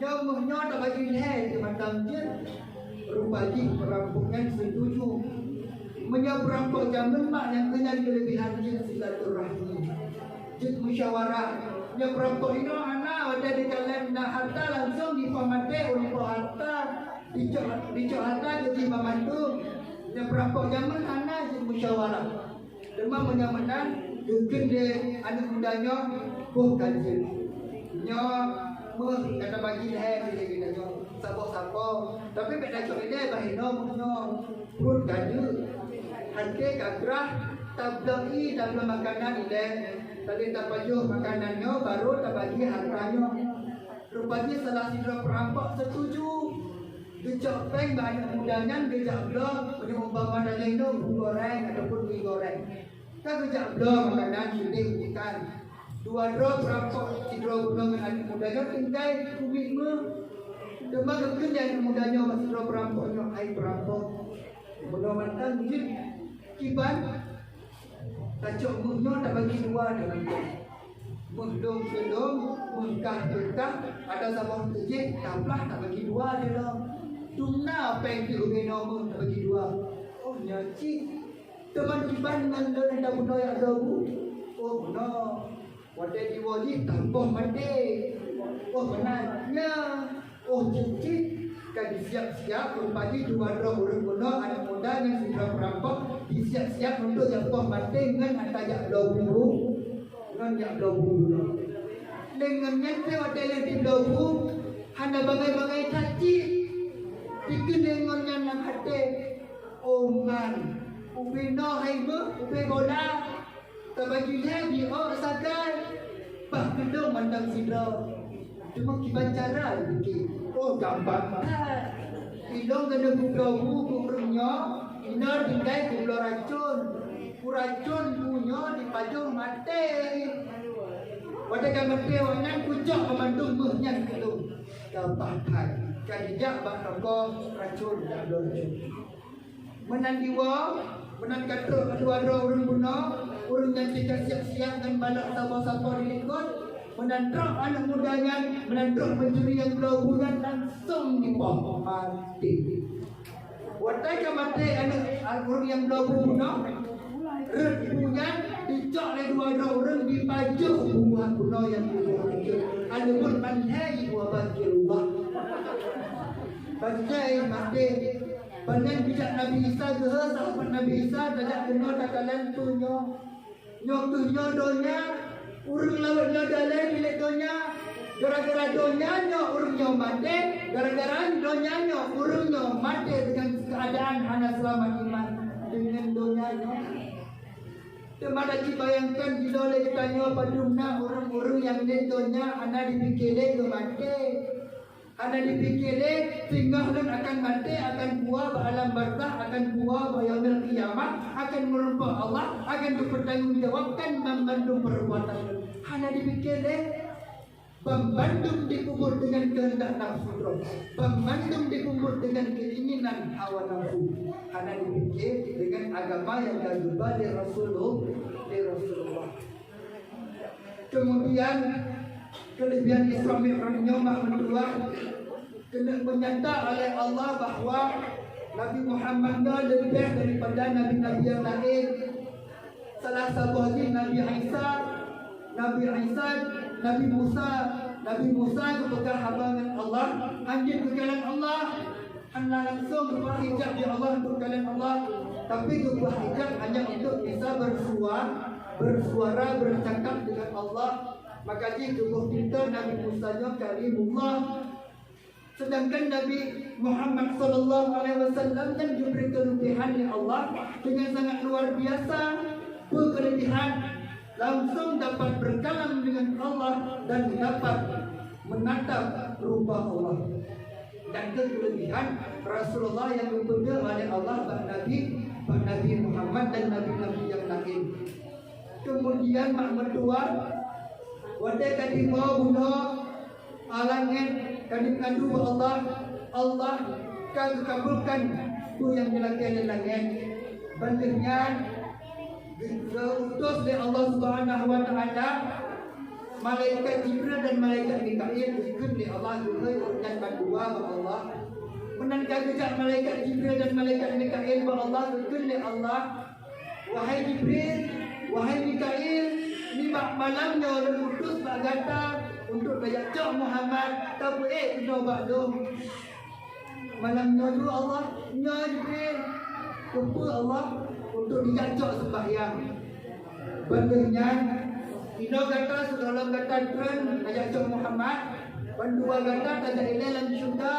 nyomuhnya tak bagi leher ke macam je rupaji perampoknya setuju menyerampok zaman mak yang kena kelebihan je silaturahmi je musyawarah yang perampok ini anak ada di dalam harta langsung dipamati oleh harta dicok harta jadi membantu yang perampok zaman anak je musyawarah demam menyamakan mungkin dia anak mudanya kaji nyo kata bagi leher dia kita sabok-sabok. Tapi beda cok ini bahino punya pun gaju. Hanke kagrah tabdai dalam makanan ini. Tadi tak baju makanannya baru tak bagi harganya. Rupanya salah sidra perampok setuju. Gejak peng banyak mudanya gejak blok punya umpama dan itu goreng ataupun mie goreng. Kan gejak blok makanan ini ikan. Dua drop perampok sidra gunung anak mudanya tingkai kubik me. Cuma kerja anak mudanya sidra perampoknya hai perampok. Menawarkan mungkin kiban kacau muhnya tak bagi dua dengan tu. Muhdum sedom, munkah berkah ada sabang tejik tambah tak bagi dua dia dah. Tuna peng di ubeno tak bagi dua. Oh nyaci teman kiban dengan dan buno yang dabu. Oh no. Wadai diwali tambah mande. Oh benarnya. Oh cicit kan disiap-siap rupanya dua orang buno anak muda yang sudah perampok disiap-siap untuk jatuh mati dengan antajak lobu dengan jak lobu dengan nyata wadai yang di lobu hanya bagai-bagai caci bikin dengannya nak hati oman ubino haibu ubi bola terbagi lagi oh sadar bah gedung mandang sidra cuma kiban cara bikin oh gampang hidung kena buka buku kurungnya ina tinggal gula racun kuracun punya dipajung mati pada mati wangan kucok memandung buhnya gitu gampang kan dijak bak rokok racun dan racun menandiwa menan kata kedua orang guna orang yang tidak siap-siap dan balak sabar-sabar di lingkut menandrak anak mudanya, menandrak mencuri yang gelaubunan langsung di bawah mati. Watai ke mati anak orang yang gelaubunan, repunya dicok oleh dua orang di pajuk buah kuno yang berjaya. Ada pun manhai buah bagi ubah. Bagi mati. Banyak bijak Nabi Isa ke sahabat Nabi Isa tidak kena takalan tunya. Nyok tunya donya. Urung lawatnya dalam milik donya. Gara-gara donyanya urungnya mati. Gara-gara donyanya urungnya mati dengan keadaan hanya selamat iman dengan donyanya. Temada bayangkan bila oleh tanya padumna urung-urung yang milik donya hanya dipikirkan ke mati. Hanya dipikirkan sehingga akan mati, akan buah alam barzah, akan buah yaumil kiamat, akan merubah Allah, akan dipertanggungjawabkan membantu perbuatan. Hanya dipikirkan pembandung dikubur dengan kehendak nafsu, pembandung dikubur dengan keinginan hawa nafsu. Hanya dipikir dengan agama yang terjebak di Rasulullah. Kemudian kelebihan Islam yang nyomak kedua kena menyata oleh Allah bahawa Nabi Muhammad lebih daripada nabi-nabi yang lain. Salah satu lagi Nabi Isa, Nabi Musa kepada habangan Allah, anjir kekalan Allah, anda langsung berhijab di Allah untuk kalian Allah. Tapi berhijab hanya untuk bisa bersuara, bercakap dengan Allah. Maka jika tubuh kita Nabi Musa nya kalimullah, sedangkan Nabi Muhammad sallallahu alaihi wasallam kan diberi kelebihan oleh Allah dengan sangat luar biasa. Kelebihan langsung dapat berkalam dengan Allah dan dapat menatap rupa Allah. Dan kelebihan Rasulullah yang ditunjuk oleh Allah Pak Nabi Muhammad dan nabi-nabi yang lain. Kemudian makmur dua wadai kadima guna alangan kadu Allah kan kabulkan tu yang dilakukan langit. Bandingnya diutus oleh Allah Subhanahu wa taala malaikat Jibril dan malaikat Mikail ikut oleh Allah juga dan berdua Allah. Menangkan kejak malaikat Jibril dan malaikat Mikail Allah ikut oleh Allah. Wahai Jibril, wahai Mikail, ni malamnya orang utus bagata untuk bayar cok Muhammad tapi kena bakdum malamnya dulu Allah nya Jibril kumpul Allah untuk dijacok sembahyang. Bandingnya ino kata sudah kata tren bayar cok Muhammad, bandua kata tak ada dalam syurga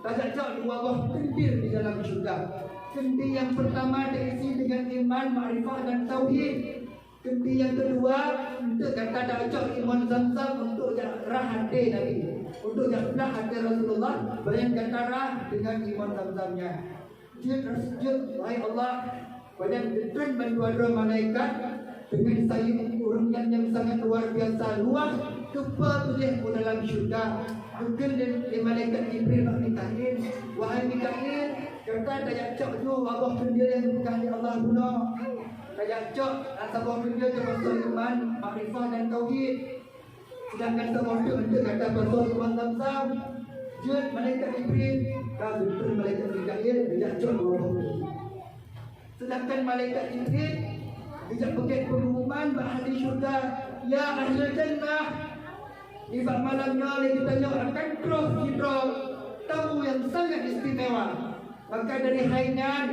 Tajak dua buah kendir di dalam syurga. Kendir yang pertama diisi dengan iman, makrifah dan tauhid. Kendir yang kedua untuk kata tajak iman Zamzam untuk rah hati Nabi, untuk rah hati Rasulullah. Bayangkan rah dengan iman Zamzamnya. Wahai Allah, badan betul bantuan malaikat dengan sayap urungan yang sangat luar biasa luas kepa tulis ke dalam syurga. Mungkin di malaikat Jibril Mikail, wahai Mikail, kata daya cok tu abah pendia yang dikali Allah guna. Daya cok asabah pendia termasuk iman, makrifah dan tauhid. Sedangkan semua itu kata pasal iman Zamzam. Jut malaikat Jibril, kau betul malaikat Mikail, daya cok abah. Sedangkan malaikat Jibril tidak pakai pengumuman bahari syurga, ya ahli jannah. Ibak malamnya kita tanya akan terus kita tamu yang sangat istimewa. Maka dari hainan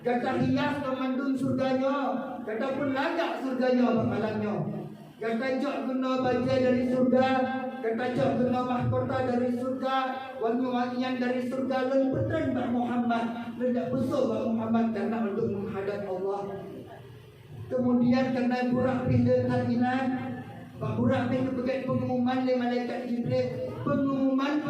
kata hias memandung surganya, kata pun lagak surganya malamnya. Kata jok guna baja dari surga, kata jok guna mahkota dari surga, wangi-wangian dari surga. Lalu petran Mbak Muhammad, hendak besar Mbak Muhammad karena untuk menghadap Allah. Kemudian karena burak pindah hatinan, Pak burak pindah pakai pengumuman oleh malaikat Jibril, pengumuman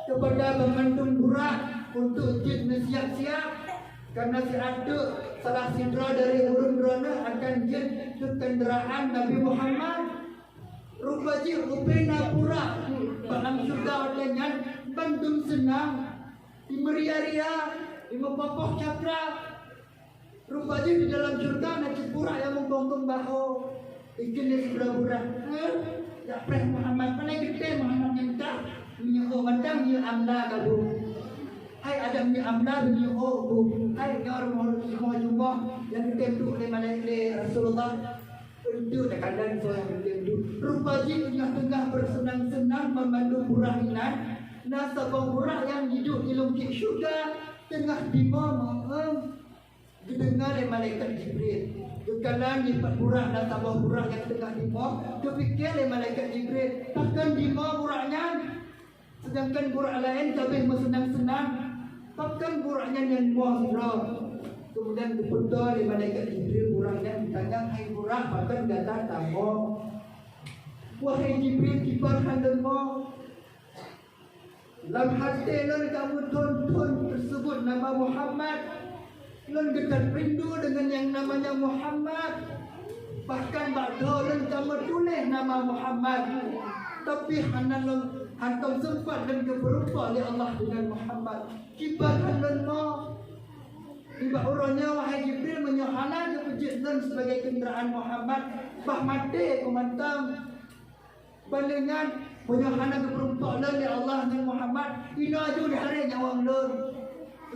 kepada pemandung burak untuk jid siap-siap. Karena si ada salah sidra dari urun drona akan jid ke kenderaan Nabi Muhammad. Rupaji rupena burak dalam surga olehnya bandung senang, di meria-ria, di mempopoh cakra. Rupanya di dalam surga nak pura yang menggonggong bahu. Ikan dia sebelah-belah. Ya pres Muhammad mana gede Muhammad yang tak menyuruh mandang dia amla kadu. Hai Adam dia amla menyuruh. Hai nyor semua jumpa yang gede tu oleh malaikat Rasulullah. Itu dah kadang so yang gede tu. Rupanya tengah-tengah bersenang-senang memandu burahinan. Nasabah burah yang hidup di lungkit syurga tengah di bawah. Didengar oleh malaikat Jibril. Kekalan lipat burak dan tambah burak yang tengah di bawah. Kepikir oleh malaikat Jibril, takkan di bawah buraknya. Sedangkan burak lain tapi bersenang-senang, takkan buraknya yang bawah surau. Kemudian diputar oleh malaikat Jibril buraknya ditanya, hai burak, bahkan kata tambah. Wahai Jibril, kibarkan demo. Dalam hati lo kamu tuntun tersebut nama Muhammad. Lon dekat rindu dengan yang namanya Muhammad. Bahkan bakdo lon kamu tulis nama Muhammad. Tapi hanan hantam sempat dan keberupa oleh Allah dengan Muhammad. Kibarkan lon mau. Tiba orangnya wahai Jibril menyohana ke pejit lon sebagai kenderaan Muhammad. Bah mati kumantang. Bandingan menyohana keberupa lon oleh Allah dengan Muhammad. Ina aju di hari nyawang lon.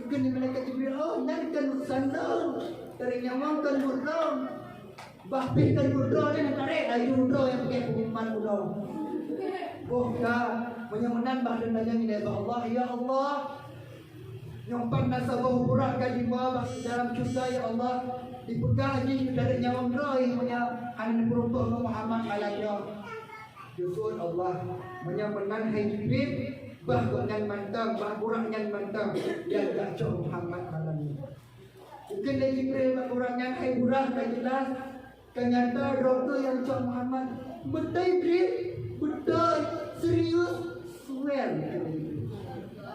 Kini malaikat Jibril, oh narikan urusan dong. Dari nyamang kan mudong. Bahpih kan mudong, dia nak tarik lagi mudong yang pakai pengumuman mudong. Oh dah, menyemenan bahagian nanya ini Allah, ya Allah. Nyompak nasabah burak kajimah dalam syurga ya Allah. Dipegang lagi dari nyamang roh punya anak perempuan Muhammad malamnya. Justru Allah menyemenan hai Jibril. Bahkan mantap, bahkurangnya mantap yang tak cok Muhammad malam ini. Mungkin dari Jibril bahkurangnya hai burah tak jelas. Kenyata doktor yang cok Muhammad. Betul Jibril, betul, serius, swear.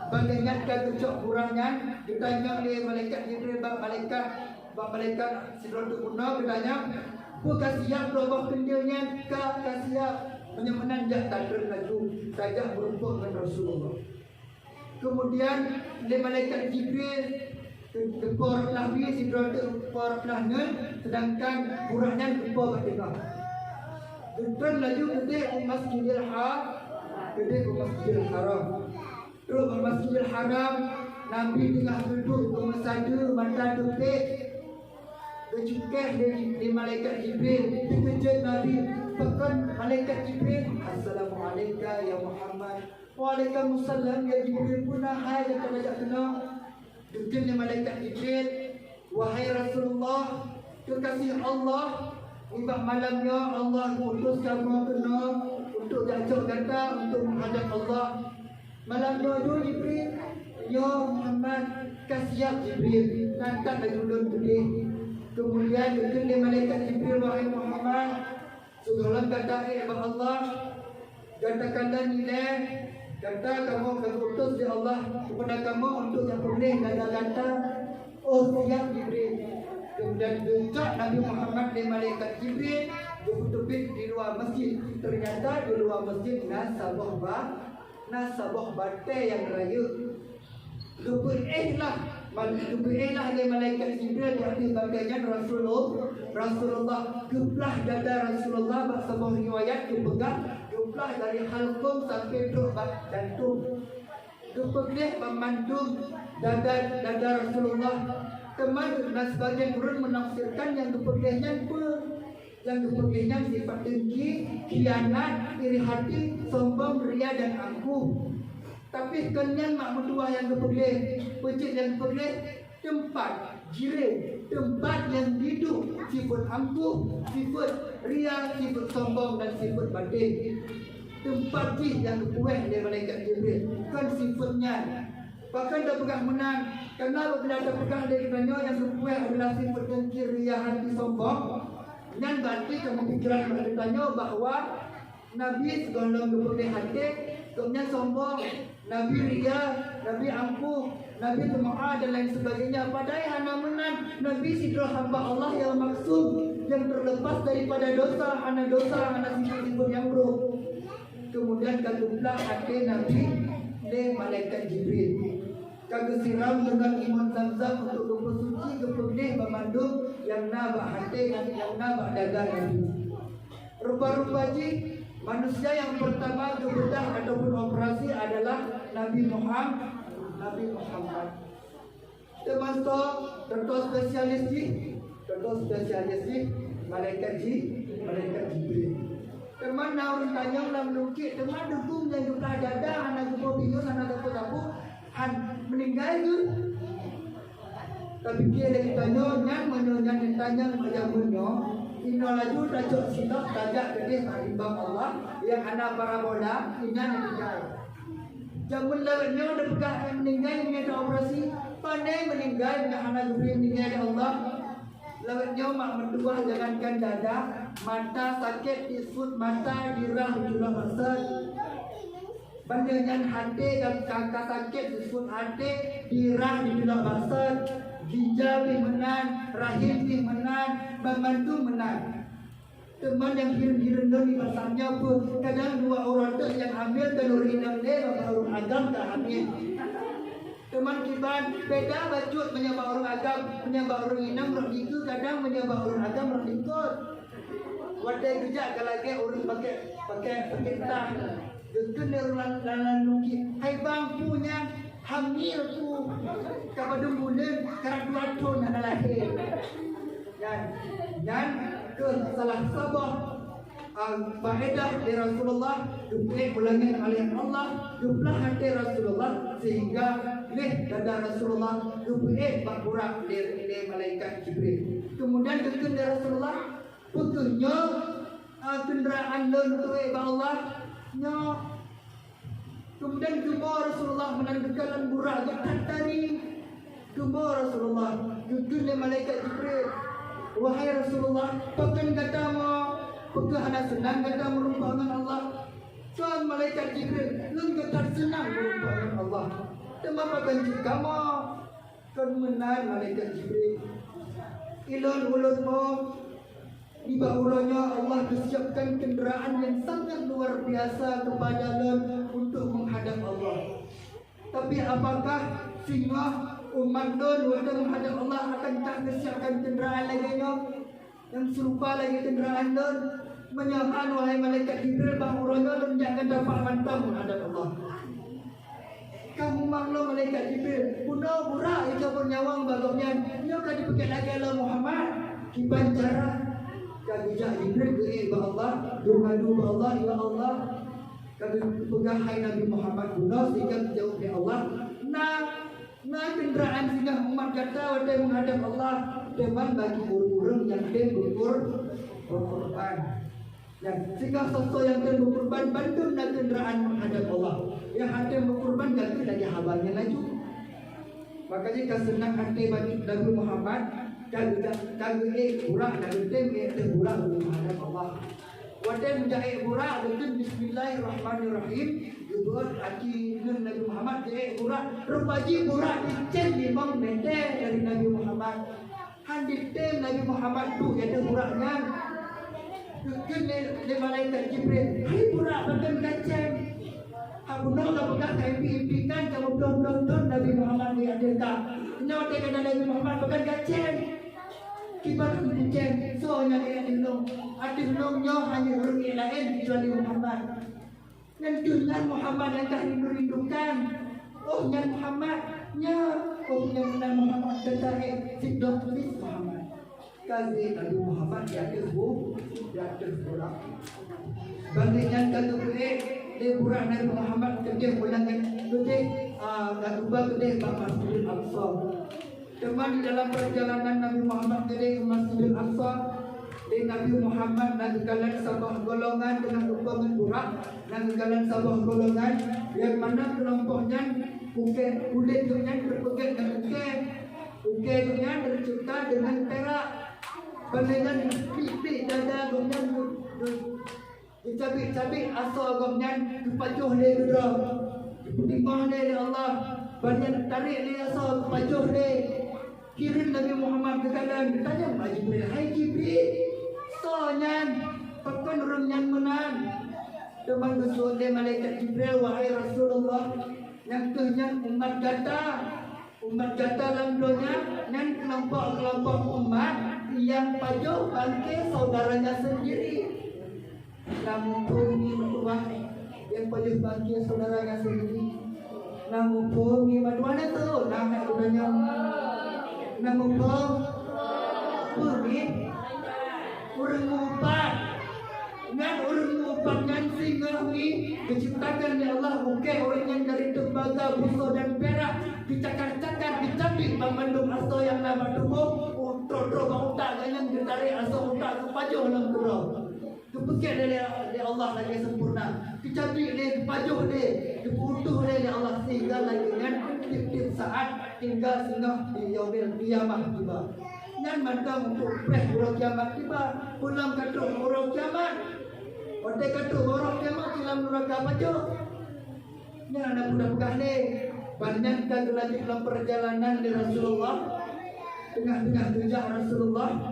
Bagaimana kata cok burangnya ditanya oleh malaikat Jibril, malaikat Sidratul Muntaha bertanya, bukan siap robah kendilnya, kah siap. Menyamanan jak takdir laju tajak berumpuk dengan Rasulullah. Kemudian oleh malaikat Jibril kepor Nabi Sidratul kepor Nahnun, sedangkan buraknya kepor Batinah. Tuan laju gede Masjidil Haram, gede Masjidil Haram. Terus Masjidil Haram Nabi tengah duduk bersadu mata tutup. Kecukah dari malaikat Jibril dikejut Nabi. Bahkan malaikat Jibril, Assalamualaikum ya Muhammad. Waalaikumsalam ya Jibril punah. Hai yang terajak kena. Dukirnya malaikat Jibril, wahai Rasulullah, kekasih Allah, ibak malamnya Allah utus kamu kena untuk jatuh kata untuk menghadap Allah. Malam doa Jibril, ya Muhammad kasiap Jibril, nantak lagi ulun tadi. Kemudian dia malaikat Jibril, wahai Muhammad, sudahlah kata Allah, katakanlah nilai, kata kamu akan utus di Allah kepada kamu untuk yang boleh kata, oh siap Jibril. Kemudian duduk Nabi Muhammad dan malaikat Jibril duduk di luar masjid. Ternyata di luar masjid nasabah batai yang raya. Lupainlah oleh malaikat Jibril yang dibagaikan Rasulullah. Geblah dada Rasulullah. Sebuah riwayat dipegang geblah dari halkum sampai doa jantung. Geblah memandung dada Rasulullah. Teman dan sebagian orang menafsirkan yang gebelahnya yang gebelahnya sifat dengki, khianat, iri hati, sombong, ria dan angkuh. Tapi kenyan mak mentua yang gebelah, pecik yang gebelah, tempat jiran, tempat yang hidup, sifat angkuh, sifat ria, sifat sombong dan sifat batin. Tempat yang kepuas dari malaikat Jibril kan sifatnya. Bahkan dah pegang menang. Karena bila dah pegang dari banyak yang kepuas adalah sifat dengki, ria, hati, sombong. Dan berarti pemikiran bertanya bahawa Nabi segala kepuas hati, kemudian sombong, Nabi ria, Nabi angkuh, Nabi temaah dan lain sebagainya. Padahal hanya menang Nabi sidra hamba Allah yang maksud, yang terlepas daripada dosa, hanya sifat-sifat yang buruk. Kemudian kaluplah hati Nabi oleh malaikat Jibril. Kagak siram dengan iman Zamzam untuk lupa suci kepedih memandung yang nabak hati dan yang nabak dada Nabi. Rupa-rupa ji manusia yang pertama kebedah ataupun operasi adalah Nabi Muhammad. Termasuk contoh spesialis malaikat Jibril. Teman orang tanya dalam lukit, teman dukung yang juga dada, anak kubu bingung, anak tapu, meninggal tu. Tapi dia lagi tanya, yang ditanya macam mana, ino laju tajuk silap tajak kedih marimbang Allah yang anak parabola, ini meninggal. Jamun lewatnya udah pegang meninggal, ini ada operasi, pandai meninggal dengan anak Jibril meninggal ya Allah. Lewatnya mak menduah jangankan dada, mata sakit disut mata dirah jumlah maksud. Bandingkan hati dan kakak sakit disut hati dirah jumlah maksud. Ginjal menan, rahim menan, membantu menan. Teman yang hirin-hirin dari masanya pun kadang dua orang tu yang hamil dan urinam dia orang agam tak hamil. Teman kiban beda bacut menyembah orang agam, menyembah orang inam orang itu kadang menyembah orang agam orang ikut. Wadai kerja kalau ke orang pakai tah. Dukun orang lalan nuki. Hai bang punya hamil pu kepada bulan kerana 2 tahun anak lahir. Dan ke salah sabah faedah dari Rasulullah duplik ulangan oleh Allah duplah hati Rasulullah sehingga leh dada Rasulullah duplik berkurang dari malaikat Jibril. Kemudian dukun dari Rasulullah putusnya kenderaan untuk Allah nya. Kemudian gemar Rasulullah menandakan burah jahat tadi. Gemar Rasulullah dukun dari malaikat Jibril. Wahai Rasulullah, pakai katamu, pakai anak senang kata merumpah dengan Allah. Soal malaikat Jibril, lu kata senang merumpah dengan Allah. Tempat benci kamu, kan menar malaikat Jibril. Ilon ulunmu, di bawahnya Allah disiapkan kenderaan yang sangat luar biasa kepada Lon untuk menghadap Allah. Tapi apakah singa umat Lon waktu menghadap Allah akan tak disiapkan kenderaan lagi yang serupa lagi kenderaan Lon? Menyampaikan wahai malaikat Jibril bahwa Lon jangan dapat mantap menghadap Allah. Kamu maklum malaikat Jibril, puno pura itu bernyawang bagusnya. Dia kan dipakai lagi Allah Muhammad. Kiban cara kabijak Jibril ke Allah, mengadu Allah ya Allah. Kami pegang hai Nabi Muhammad puno sehingga jauh dari Allah. Nah kenderaan sehingga umat kata wadai menghadap Allah teman bagi orang-orang yang berkorban. Dan sehingga sosok yang akan berkorban bantu nak kenderaan menghadap Allah. Yang ada berkorban ganti lagi habanya laju. Makanya kesenang hati bagi Nabi Muhammad kagak kurang dan tem kurang menghadap Allah. Wadah menjahit kurang betul Bismillahirrahmanirrahim. Buat aki dengan Nabi Muhammad jahit kurang. Rupaji kurang dicen 5 meter dari Nabi Muhammad. Handit tem Nabi Muhammad tu ada kurangnya. Mungkin dia malaikat Jibril. Hai kurang badan kacang. Aku nak pegang impikan kamu belum Nabi Muhammad dihadirkan. Kenapa dia kata Nabi Muhammad pegang kacang? Kibar kacang. Soalnya dia dilung. Ada dilungnya hanya orang yang lain kecuali Muhammad. Dan dengan Muhammad yang tak rindu-rindukan. Oh yang Muhammadnya. Oh yang benar Muhammad tertarik. Sidok tulis Muhammad. Kasih Nabi Muhammad di atas borak. Bandingkan kalau boleh dia borak Nabi Muhammad kerja ulangan kerja ubah kerja Masjidil Aqsa. Cuma di dalam perjalanan Nabi Muhammad kerja ke Masjidil Aqsa, Nabi Muhammad nak kalan sabah golongan dengan ubangan borak, nak kalan sabah golongan yang mana kelompoknya kulit tu yang berpegang dengan ukir tu yang tercipta dengan perak. Bandingkan pipi dada gomnyan cabik asal gomnyan dipajuh le gedra dimah le Allah banding tarik le asal pajuh le kirim Nabi Muhammad ke kalan tanya Mak Jibril, hai Jibril sonyan pakan orang yang menan teman kesuat le malaikat Jibril, wahai Rasulullah yang kenyang umat gata dalam dunia dan kelompok-kelompok umat yang pajuh bangkit saudaranya sendiri. Namun bumi berubah yang pajuh bangkit saudaranya sendiri. Namun bumi mana tu? Nama udahnya. Namun bumi orang ngupat. Dengan orang ngupat yang singgah ni diciptakan oleh Allah. Bukan orang yang dari tembaga, busa dan perak dicakar-cakar, dicabik memandung asal yang nama tubuh. Tro-tro bang utak yang ditarik asal utak ke pajuh dalam gerau. Kepekit dari Allah lagi sempurna. Dicabik dia, dipajuh dia, diputuh dia Allah sehingga lagi dengan tip-tip saat hingga singgah di yaumil qiyamah tiba. Yang mantap untuk preh buruk kiamat tiba. Pulang katuk buruk kiamat. Wadai katuk buruk kiamat dalam neraka pajuh. Yang anak budak-budak ni banyak kita lagi dalam perjalanan di Rasulullah. Tengah-tengah kerja Rasulullah,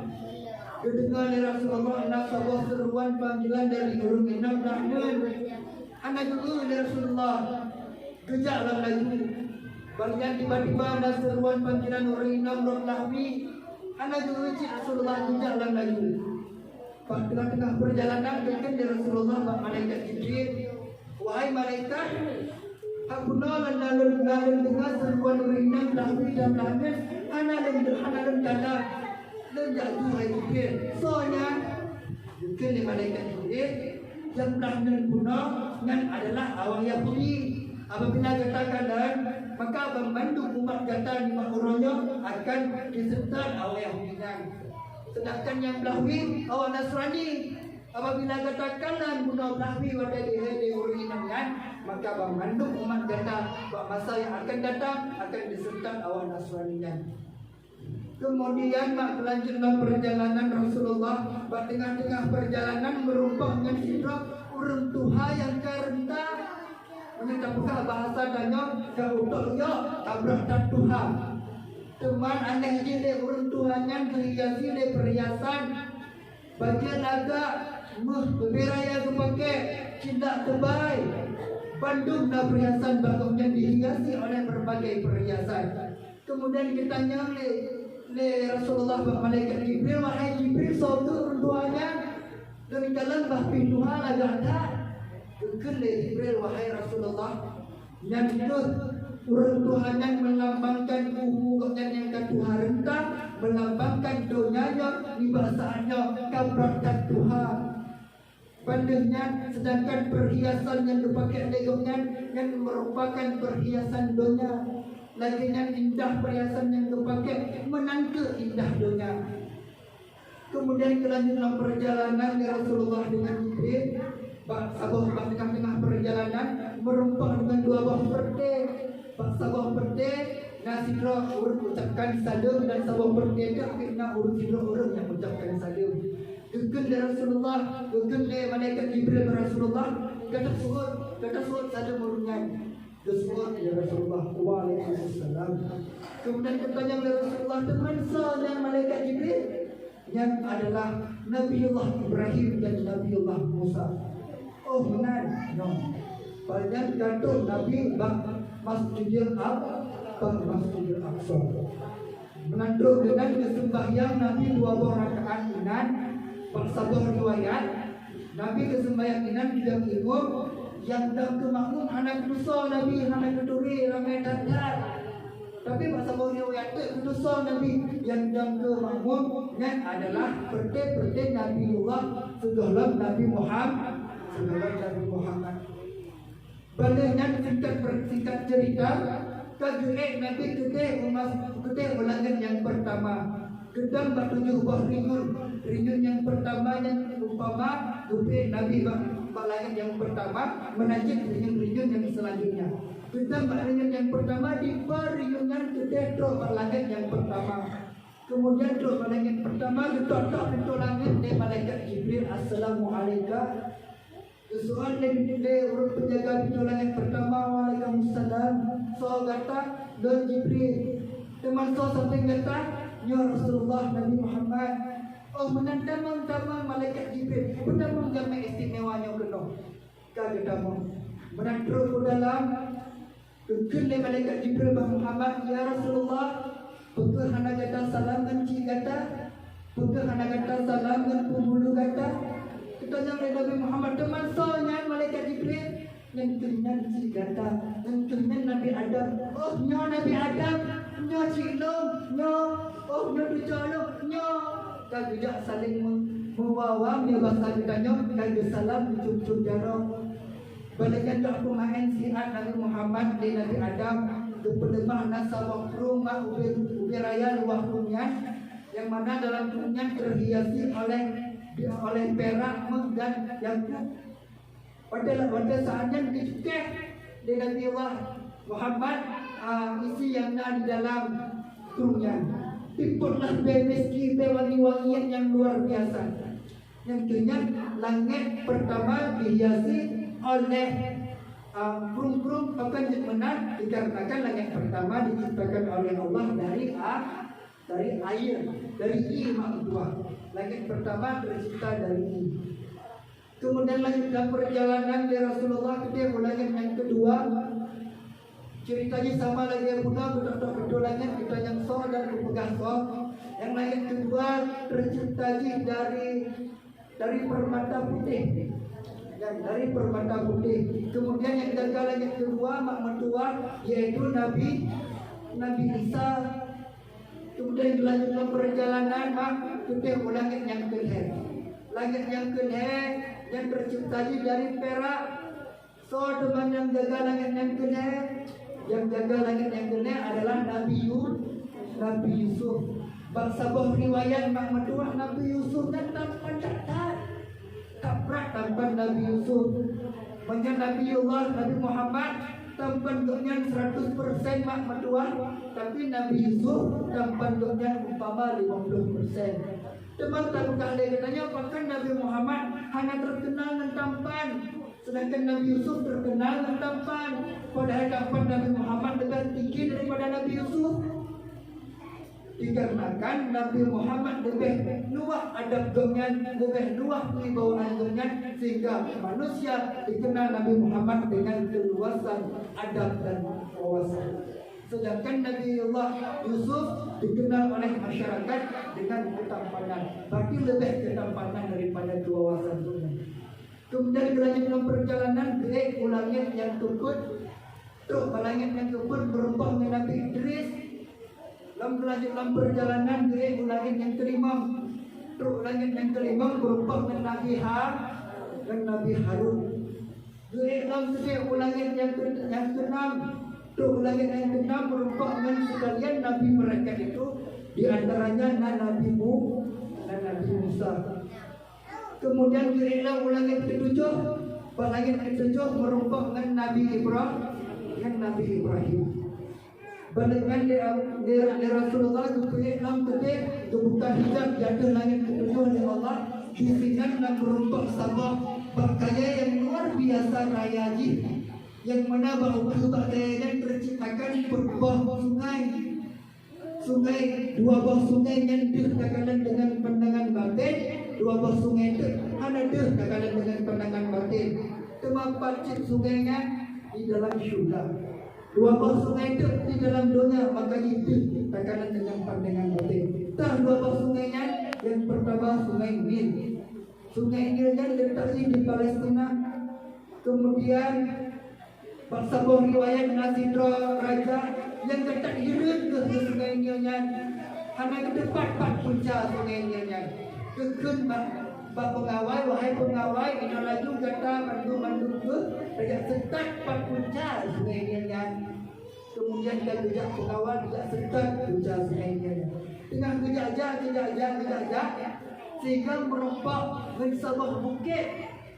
kedengar dari Rasulullah nak sebuah seruan panggilan dari Guru Minam Rahman. Anak juga dari Rasulullah kerja dalam lagu. Bagian tiba-tiba ada seruan panggilan Guru Minam Rahmi. Anak juga Rasulullah kerja dalam lagu. Pada tengah-tengah perjalanan kedengar dari Rasulullah malaikat Jibril, wahai malaikat, aku nak lalu dengar seruan Guru Minam Rahmi dan Rahman. Anak dan dalam jatuh hai Jibril. Soalnya mungkin di malaikat Jibril yang Rahman guna dan adalah awak Yahudi. Apabila katakan maka membantu umat kata lima orangnya akan disertai awak Yahudi. Sedangkan yang Belahwi awak Nasrani. Apabila katakan guna Belahwi pada di uringan maka membantu umat kata masa yang akan datang akan disertai awak Nasrani. Kemudian melanjutkan perjalanan Rasulullah. Tengah-tengah perjalanan merupakan sidrak orang Tuhan yang karena mengenai buka bahasa danyo kautok yo tabrak tak Tuhan. Teman aneh je orang Tuhan yang berhiasi perhiasan bagian agak beraya kepakai cinta terbaik. Bandung dan perhiasan bagusnya dihiasi oleh berbagai perhiasan. Kemudian ditanya oleh Rasulullah malaikat Jibril, wahai Jibril, suatu doanya dari dalam bahfi Tuhan agak ada. Kemudian Jibril, wahai Rasulullah, yang itu orang Tuhan yang melambangkan hubungan yang ke Tuhan rentah, melambangkan donyanya, ibasahannya kabrakan Tuhan. Bandingnya, sedangkan perhiasan yang dipakai legongnya yang merupakan perhiasan donya. Lagi yang indah perhiasan yang dipakai menangka indah dunia. Kemudian kelanjutan perjalanan Rasulullah dengan Jibril. Sabah tengah-tengah perjalanan merempah dengan dua buah perde. Sabah perde nasidro urut ucapkan salam, dan sabah perde itu akhirnya urut sidro urut yang ucapkan salam. Gegen dari Rasulullah, gegen dari malaikat Jibril Rasulullah, kata suhud salam urutnya. Suhud ya Rasulullah, waalaikumsalam. Kemudian bertanya oleh Rasulullah, teman dan malaikat Jibril yang adalah Nabiullah Ibrahim dan Nabiullah Musa. Oh benar, no. Banyak gantung Nabi Masjidil Aqsa. Menandung dengan kesembahyang Nabi 2 rakaat inan. Sabuh riwayat Nabi kesembahyang inan tidak ilmu yang dalam kemakmum anak dosa Nabi anak keduri ramai dadar. Tapi sabuh riwayat dosa Nabi yang dalam kemakmumnya adalah perde Nabiullah sedalam Nabi Muhammad. Balanya singkat cerita, kagere Nabi kede ulangan yang pertama. Kedang bertujuh buah ringun yang pertama yang umpama dupe Nabi balangan yang pertama menajik ringun yang selanjutnya. Kedang balangan yang pertama di ringan kede do balangan yang pertama. Kemudian do balangan pertama ditotok pintu langit dari malaikat Jibril, assalamualaikum. Soal dari urut penjaga pintu langit pertama, waalaikumsalam. Soal kata dan Jibril. Teman soal sampai kata, ya Rasulullah Nabi Muhammad. Oh menandamang malaikat Jibril. Menandamang gamai istimewanya kena. Kata menandru ke dalam. Kekele malaikat Jibril Muhammad, ya Rasulullah. Pekeh anak kata salam dan cik kata. Pekeh anak kata salam dan pembulu kata. Tanya oleh Nabi Muhammad, teman soalnya malaikat Jibril yang kenyan si kata, yang kenyan Nabi Adam. Oh nyo Nabi Adam, nyo cilom, nyo, oh nyo dicolok, nyo. Kan tidak saling membawa, dia bahasa ditanya, kan salam dicucuk jarok. Balikan tak pemain sihat Nabi Muhammad di Nabi Adam, kepelemah nasa wakrumah ubi raya luah kunyan, yang mana dalam kunyan terhiasi oleh perak dan yakut. Pada saatnya dicukeh di Nabi Allah Muhammad isi yang ada di dalam turunnya. Tiputlah bemeski wangi-wangian yang luar biasa. Yang kenyang langit pertama dihiasi oleh burung-burung akan menang dikarenakan langit pertama diciptakan oleh Allah dari air, dari iman dua. Langit pertama tercipta dari ini. Kemudian lanjutkan perjalanan dari Rasulullah ke langit yang kedua. Ceritanya sama lagi pula, betul-betul langit kita yang so dan kepegang so. Yang langit kedua tercipta dari permata putih. Dan dari permata putih. Kemudian yang jaga langit kedua mak mentua yaitu Nabi Isa. Kemudian dilanjutkan perjalanan kita langit yang kedua. Langit yang kedua yang tercipta dari perak. So teman yang jaga langit yang kedua, yang jaga langit yang kedua adalah Nabi Yusuf. Bangsa riwayat mak mentua Nabi Yusuf dan tampan catat. Kaprak tampan Nabi Yusuf. Banyak Nabiullah Nabi Muhammad tampan doknya 100% mak mentua, tapi Nabi Yusuf tampan doknya umpama 50%. Teman tak bukan dia katanya apakah Nabi Muhammad hanya terkenal dengan tampan, sedangkan Nabi Yusuf terkenal dengan tampan. Padahal tampan Nabi Muhammad lebih tinggi daripada Nabi Yusuf. Dikarenakan Nabi Muhammad lebih luah adab domnya, lebih luah kewibawaan domnya, sehingga manusia dikenal Nabi Muhammad dengan keluasan adab dan wawasan. Sedangkan Nabi Allah Yusuf dikenal oleh masyarakat dengan ketampanan, berarti lebih ketampanan daripada kewawasan dunia. Kemudian dilanjutkan perjalanan ke langit yang tukut, truk langit yang tukut berubah dengan Nabi Idris. Melanjutkan perjalanan ke langit yang kelima, truk langit yang kelima berubah dengan Nabi dan Nabi Harun. Ke langit yang keenam, truk langit yang keenam berubah dengan sekalian Nabi mereka itu, di antaranya Nabi dan Nabi Musa. Kemudian kirilah langit ketujuh, langit ketujuh merumpah dengan Nabi Ibrahim. Balengan di Rasulullah kemudian enam ketik kebuka hijab jatuh langit ketujuh oleh Allah disingan dan merumpah sabah berkaya yang luar biasa rayaji yang mana bau dan terciptakan berbuah sungai dua buah sungai yang terkadang dengan pandangan batin, dua buah sungai itu ada terkadang dengan pandangan batin. Tempat sungainya di dalam syurga. Dua buah sungai itu di dalam dunia, maka itu terkadang dengan pandangan batin. Dua buah sungainya yang pertama sungai Nil. Sungai Nilnya letaknya di Palestina. Kemudian sebuah riwayat Nasidra Raja yang letak hidup ke sungai Nilnya hanya ke depan puncak sungai Nilnya. Kekun bak pengawai, wahai pengawai, ini laju kata mandu ke rajak setat puncak sungai Nilnya. Kemudian dia kejak pengawal, kejak setat puncak sungai Nilnya. Dengan kejak sehingga merompak dengan sebuah bukit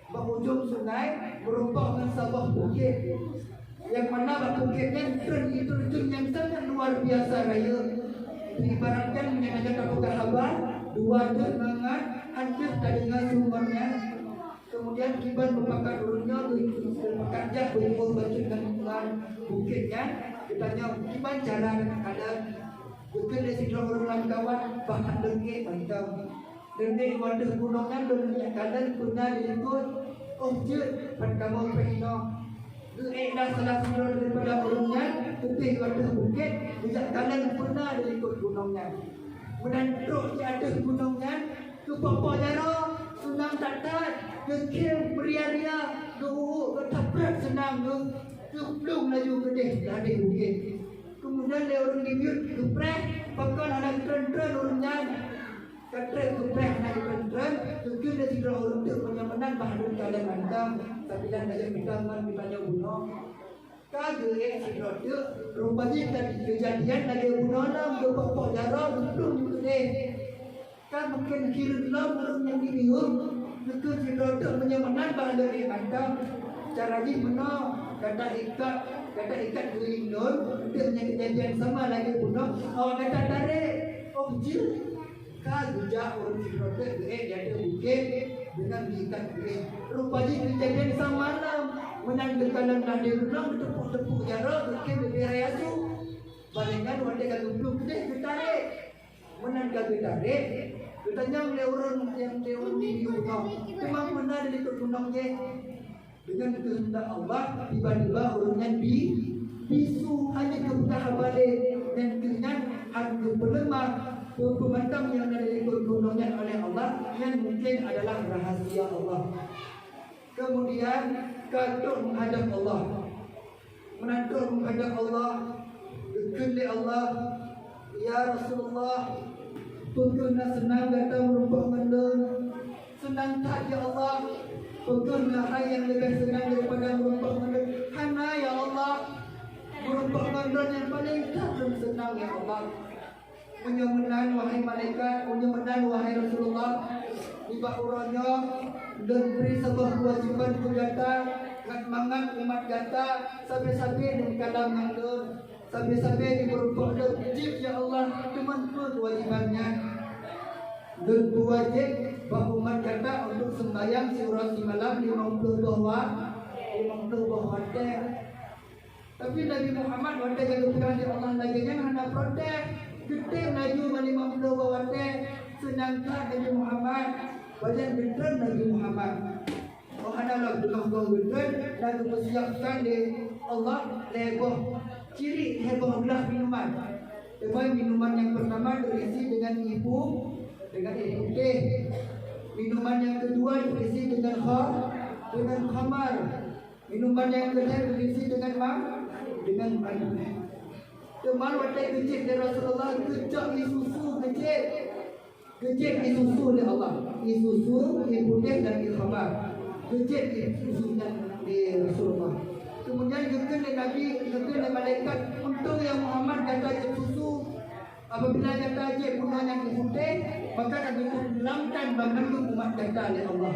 berhujung sungai, merompak dengan sebuah bukit yang mana bukitnya itu yang sangat luar biasa raya. Diibaratkan menjadi kapal kabar dua dengan hancur dengan sumbernya. Kemudian kiban membakar dulunya bekerja berimbul baju dengan bukitnya. Ditanya kiban cara kadang bukan dari situ orang kawan bahkan dengki mantap. Dengki wadah gunungan dunia kadang guna diliput. Jut pertama pehino. Dah salah satu daripada gunungan putih wadah bukit. Tidak kadang pernah diliput gunungnya. Menantruk di atas gunungnya. Kepapa jaro sunang tatat. Kekim beria-ria. Ketaprak senang. Keplung laju kedih dari bukit. Kemudian dia orang dibiut keprek. Pakan anak tren-tren orangnya. Ketrek keprek anak tren-tren. Kekim dia tidak orang itu penyamanan bahadur kalian mantap. Tapi dan ada bitangan mitanya bunuh. Kagak si roda rupanya tadi kejadian lagi bunuh nam. Kepapa jaro keplung kedih. Kan mungkin kira orang yang dibingung. Itu si roda penyamanan bahadur mantap. Cara ini menang. Kata ikat gelindon, dia punya kejadian sama lagi bunuh. Awak kata tarik, jil, kagujak orang sirote, jadi bukit dengan diikat bukit. Rupanya kejadian sama lah, menanggalkan nadi bunuh, tepuk jarak, bukit beberapa tu. Balingan wanita kalau belum kita tarik, menanggal tarik. Bertanya oleh orang yang lewat di bunuh, memang benar ikut bunuhnya. Dengan kehendak Allah tiba-tiba orangnya bisu hanya kebuka balik dan dengan harga pelemah pematang yang ada di gunungnya oleh Allah yang mungkin adalah rahasia Allah. Kemudian katuk menghadap Allah, menantuk menghadap Allah, dekat Allah. Ya Rasulullah, pernah senang datang merupakan mendung, senang tak ya Allah. Pokoknya hal yang lebih senang daripada merupakan mandor. Hana ya Allah, merupakan mandor yang paling tak senang ya Allah. Menyemenan wahai malaikat, menyemenan wahai Rasulullah. Tiba urangnya dan beri sebuah kewajiban kujata, ngat mangat umat gata, sampai-sampai di kalam mandor, sampai-sampai di merupakan wajib ya Allah, cuma kewajibannya. Dan wajib bahawa umat kata untuk sembahyang surah malam 50 bahwa tapi Nabi Muhammad wanda kalau berani Allah lagi jangan ada protes gede laju 50 bahwa senangkan Nabi Muhammad badan betul Nabi Muhammad adalah dengan betul dan mempersiapkan di Allah leboh ciri leboh belah minuman. Minuman yang pertama berisi dengan ibu dengan air putih. Minuman yang kedua berisi dengan khamar. Minuman yang ketiga berisi dengan madu. Teman wadah kecil dari Rasulullah kejak susu kecil. Kecil susu oleh Allah. Susu, air putih dan khamar. Kecil susu dari Rasulullah. Kemudian kekal dari Nabi, kekal dari malaikat. Untuk yang Muhammad kata susu. Apabila kata air putih yang putih maka kami tenggelamkan memandung umat kata oleh Allah.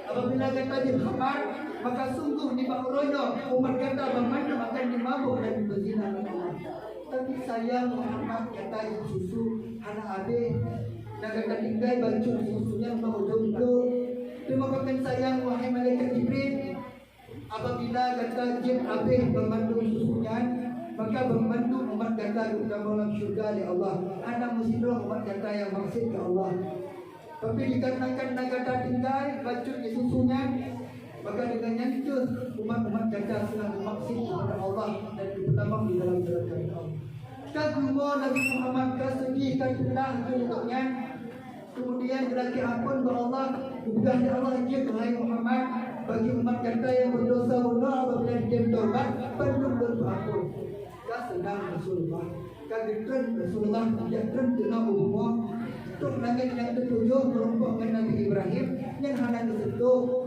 Apabila kata dihamar, maka sungguh di bakronya umat kata memandung akan dimabuk dan berzina dengan Allah. Tapi sayang Muhammad kata susu anak habis dan kata tinggal baju susunya mau jomblo. Terima kasih sayang wahai malaikat Jibril. Apabila kata jin habis memandung susunya, maka membantu umat kata dalam dalam syurga oleh Allah. Anak muslimah umat kata yang maksud ke Allah. Tapi dikarenakan kata tinggal baju susunya, maka dengan yang itu umat-umat kata sedang maksud kepada Allah dan pertama di dalam neraka Allah. Kaguma Nabi Muhammad kasih katulah untuknya. Kemudian berarti ampun kepada Allah, bukan Allah dia wahai Muhammad bagi umat kata yang berdosa apabila dia bertobat perlu berampun. Sedang Rasulullah kagetkan Rasulullah kagetkan dengan umur untuk langit yang ketujuh merupakan Nabi Ibrahim yang hanya disentuh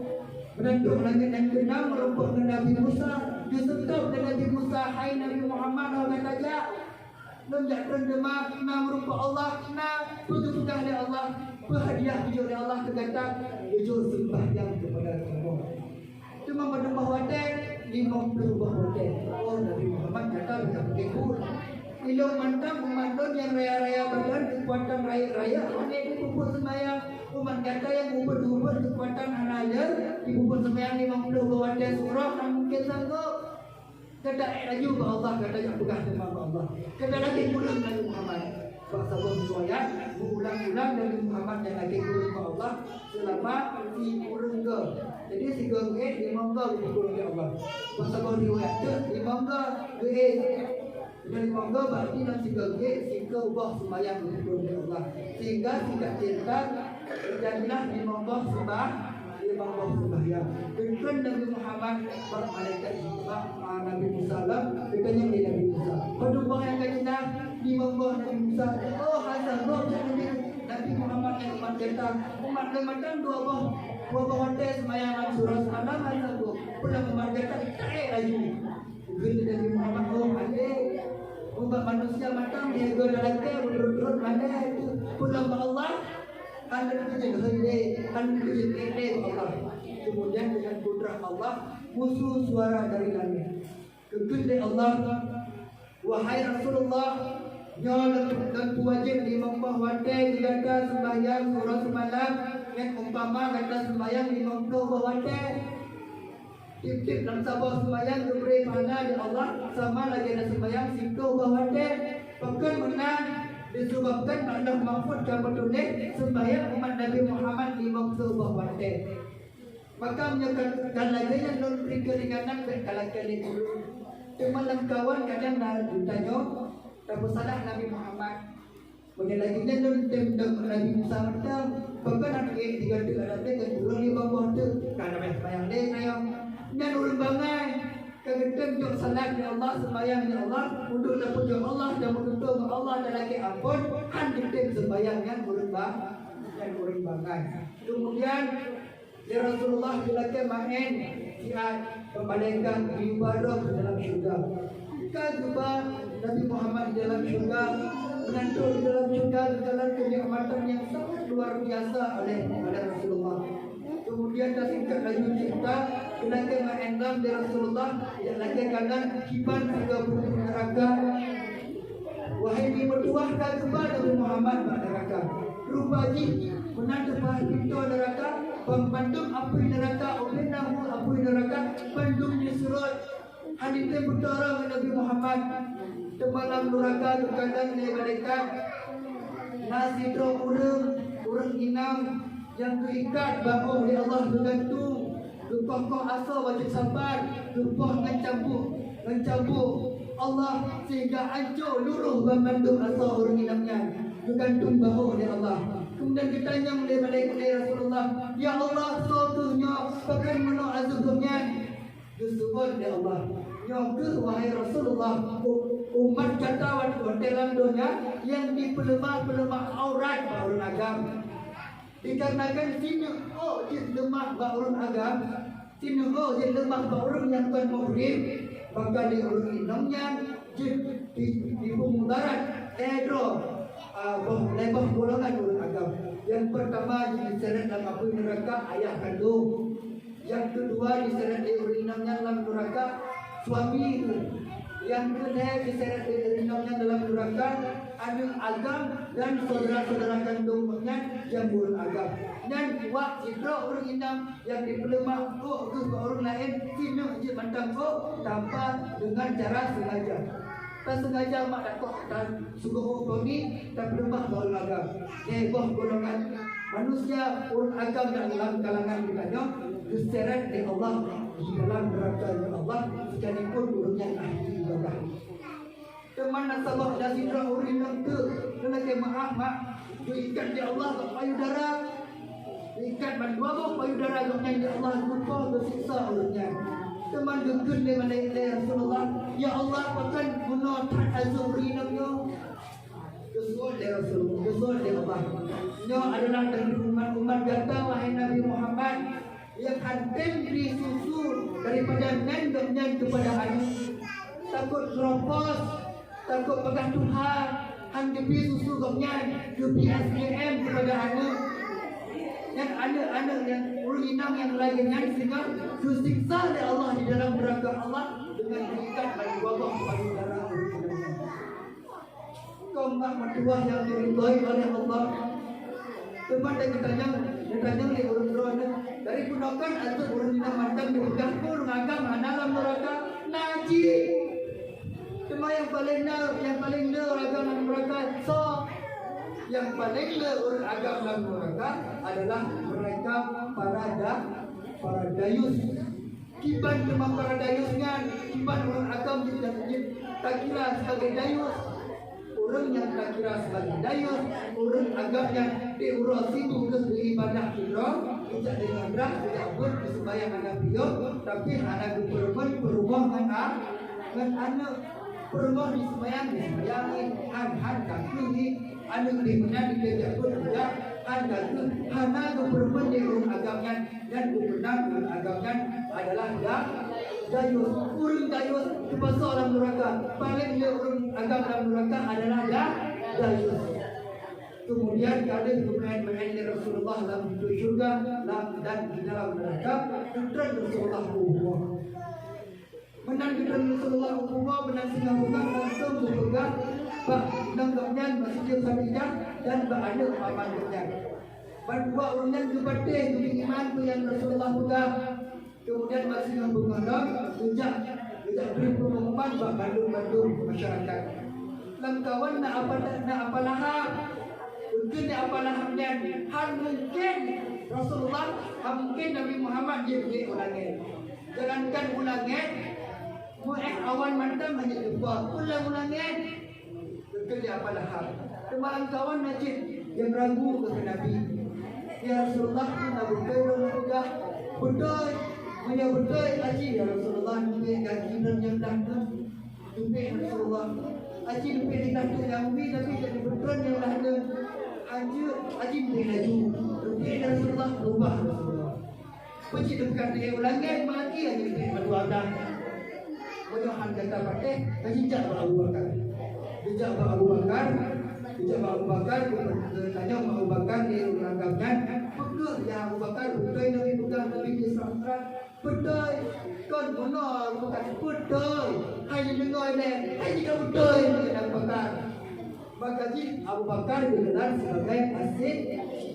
menentuk langit yang keenam merupakan Nabi Musa disentuh dengan Nabi Musa hai Nabi Muhammad orang saja menjadikan demak merupakan Allah petunjuk dari Allah berhadiah tujuh dari Allah kegata tujuh sembahyang kepada Allah cuma pada bahwa 50 hotel. Oh Nabi Muhammad kata bisa berkebun. Ilau mantap umat yang raya-raya badan kekuatan raya-raya. Ini dikubur sembahyang. Umat kata yang kubur kekuatan anaya dikubur sembahyang 50 hotel surah tak mungkin sanggup. Kata lagi Allah kata yang bukan nama Allah. Kata lagi pulang Nabi Muhammad. Bahasa bersuayat berulang-ulang Nabi Muhammad yang lagi kurung Allah selama si kurung ke. Jadi si kurung di mangga di kurung Allah. Bahasa berriwayat di mangga dari mangga berarti nanti si ke ubah sembahyang di kurung Allah. Sehingga tidak cinta jadilah di mangga sembahyang. Kemudian Nabi Muhammad bermalaikat Nabi Musa bertanya kepada Nabi Musa. Pada yang kata di mangga Nabi Musa. Oh hasil Nabi Muhammad yang umat kita umat lematan dua hotel sembahyang surah semalam hasil pulang umat kita lagi. Begitu Nabi Muhammad umat manusia matang dia dalam berurut mana itu pulang Allah. Anda kerja Allah. Kemudian dengan kudrat Allah musuh suara dari langit. Kemudian Allah wahai Rasulullah nyolong dan wajib dimembah wate digata sembahyang surah semalam yang umpama kata sembahyang 50 wate tip-tip dalam sabah sembahyang diberi mana di Allah sama lagi ada sembahyang situ wate bahkan menang disebabkan Allah Mahfud dan bertulis sembahyang umat Nabi Muhammad 50 wate. Maka menyatakan lagi yang non beri keringanan berkali-kali dulu. Cuma kawan kadang dah ditanya, tapi salah Nabi Muhammad. Kemudian lagi non tentang Nabi Musa macam, bahkan ada yang diganti ada dengan urang di bawah tu, karena sembahyang dia sayang, dan urang bangai. Kagetan jok salat di Allah sembahyang di Allah untuk dapat jok Allah dan menuntut Allah dan lagi ampun han ditem sembahyang yang berubah dan berimbangan. Kemudian ya Rasulullah dilakukan main jihad membalengkan ibadah ke dalam syurga. Jika juga Nabi Muhammad di dalam syurga menantu di dalam syurga dalam kenikmatan yang sangat luar biasa oleh Rasulullah. Kemudian tingkat laju cinta Kenaikan ma'endam dari Rasulullah yang lagi kanan kiban 30 neraka. Wahai ni bertuahkan kepada Muhammad neraka. Rupaji menantu pintu neraka. Pembandung api neraka. Uminahu api neraka. Bandung di surat hadithnya bertara Nabi Muhammad. Temalam neraka terkadang dari malaikat. Nasi drong urang inam yang terikat bahu oleh Allah bergantung. Lupa kau asal wajib sabar. Lupa mencabuk Allah sehingga hancur luruh memandung asal orang inamnya. Bergantung bahu oleh Allah. Kemudian ditanya oleh malaikat Rasulullah, ya Allah suatunya bagaimana azabnya? Disebut oleh Allah, yang ke wahai Rasulullah, umat katawan dalam dunia yang dipelemah aurat orang agama. Dikarenakan sini dia lemah baurun agam, sini dia lemah baurun yang bukan muhrim, maka dia orang inamnya di pemudarat edro lebah golongan orang agam. Yang pertama diseret dalam api neraka ayah kandung. Yang kedua diseret di urinamnya dalam neraka suami itu. Yang kedua diseret di urinamnya dalam neraka anak agam dan saudara-saudara kandungnya yang beragam. Dan buat citra orang inam yang dipelemak ke orang lain kena je mandang tanpa dengan cara sengaja. Tak sengaja mak dapat dan suruh orang ni tak berlemah orang agam. Boh golongan manusia orang agam yang dalam kalangan kita diseret oleh Allah di dalam neraka Allah sekalipun orangnya ahli ibadah. Teman nasabah dan sidra orang tu lelaki maaf mak diikat di Allah ke payudara, diikat bandua boh payudara ke Allah lupa bersiksa olehnya. Teman gekun dengan Rasulullah, ya Allah pakan guna tak azuri namanya. Rasul dari Rasulullah, Rasul dari Allah. Nya adalah dari umat-umat kata wahai Nabi Muhammad yang hantam beri susu daripada nendoknya kepada anak. Takut keropos, takut pegang Tuhan, hang beri susu gomnya, beri SDM kepada anak. Yang anak-anak yang urinam yang lainnya sehingga disiksa oleh Allah di dalam neraka Allah dengan diikat pada wabah payudara urinamnya. Keempat mertua yang diridhai oleh Allah. Teman yang ditanya oleh orang-orang dari pundakan atau urinam mantan dipegang pun ngagam dalam neraka najis. Cuma yang paling agam dalam neraka yang paling orang agam dalam neraka adalah mereka para dayus. Kiban memang para dayusnya, kiban orang agam tak kira sebagai dayus. Orang yang tak kira sebagai dayus, orang agam yang diurasi tugas beribadah kita, tidak dengan dah, tidak pun disembahyang anak beliau, tapi anak berumah dengan anak berumah disembayangi, han kaki anak di mana dikerja pun tidak, hana berumah di orang agamnya dan benar orang agamnya adalah dayus. Orang dayus terpaksa dalam neraka. Paling orang agam dalam neraka adalah dayus. Kemudian ada kemudian mengenai Rasulullah dalam surga dan di dalam neraka putra Rasulullah Allah. Menang putra Rasulullah Allah menang singa-bunga langsung berpegang bak nanggapnya masjid Khadijah dan berada paman berjaya. Berdua orangnya kepada iman tu yang Rasulullah pegang. Kemudian masih yang mengadap sejak beri pengumuman bak bandung masyarakat. Langkawan nak apa lahap. Mungkin nak apa lahapnya. Hal mungkin Rasulullah, mungkin Nabi Muhammad dia pergi ulangnya. Jangankan ulangnya, mu'eh awan mantam hanya lupa. Ulangnya, mungkin dia apa lahap. Teman kawan najib yang ragu ke Nabi. Ya Rasulullah, kita betul betul. Punya betul aji ya Rasulullah numpik kaki dan yang dahdah numpik Rasulullah aji numpik di dahdah yang umi tapi jadi betul yang dahdah aji numpik laju numpik Rasulullah berubah Rasulullah pecik dekat dia ulangnya mati aja numpik berdua dah banyak kata pakai jejak Abu Bakar tanya Abu Bakar dia menganggapkan betul ya Abu Bakar betul Nabi pegang Nabi di Samra betul kon benar bukan betul hanya dengar dia hanya jika betul ini Abu Bakar maka Abu Bakar dikenal sebagai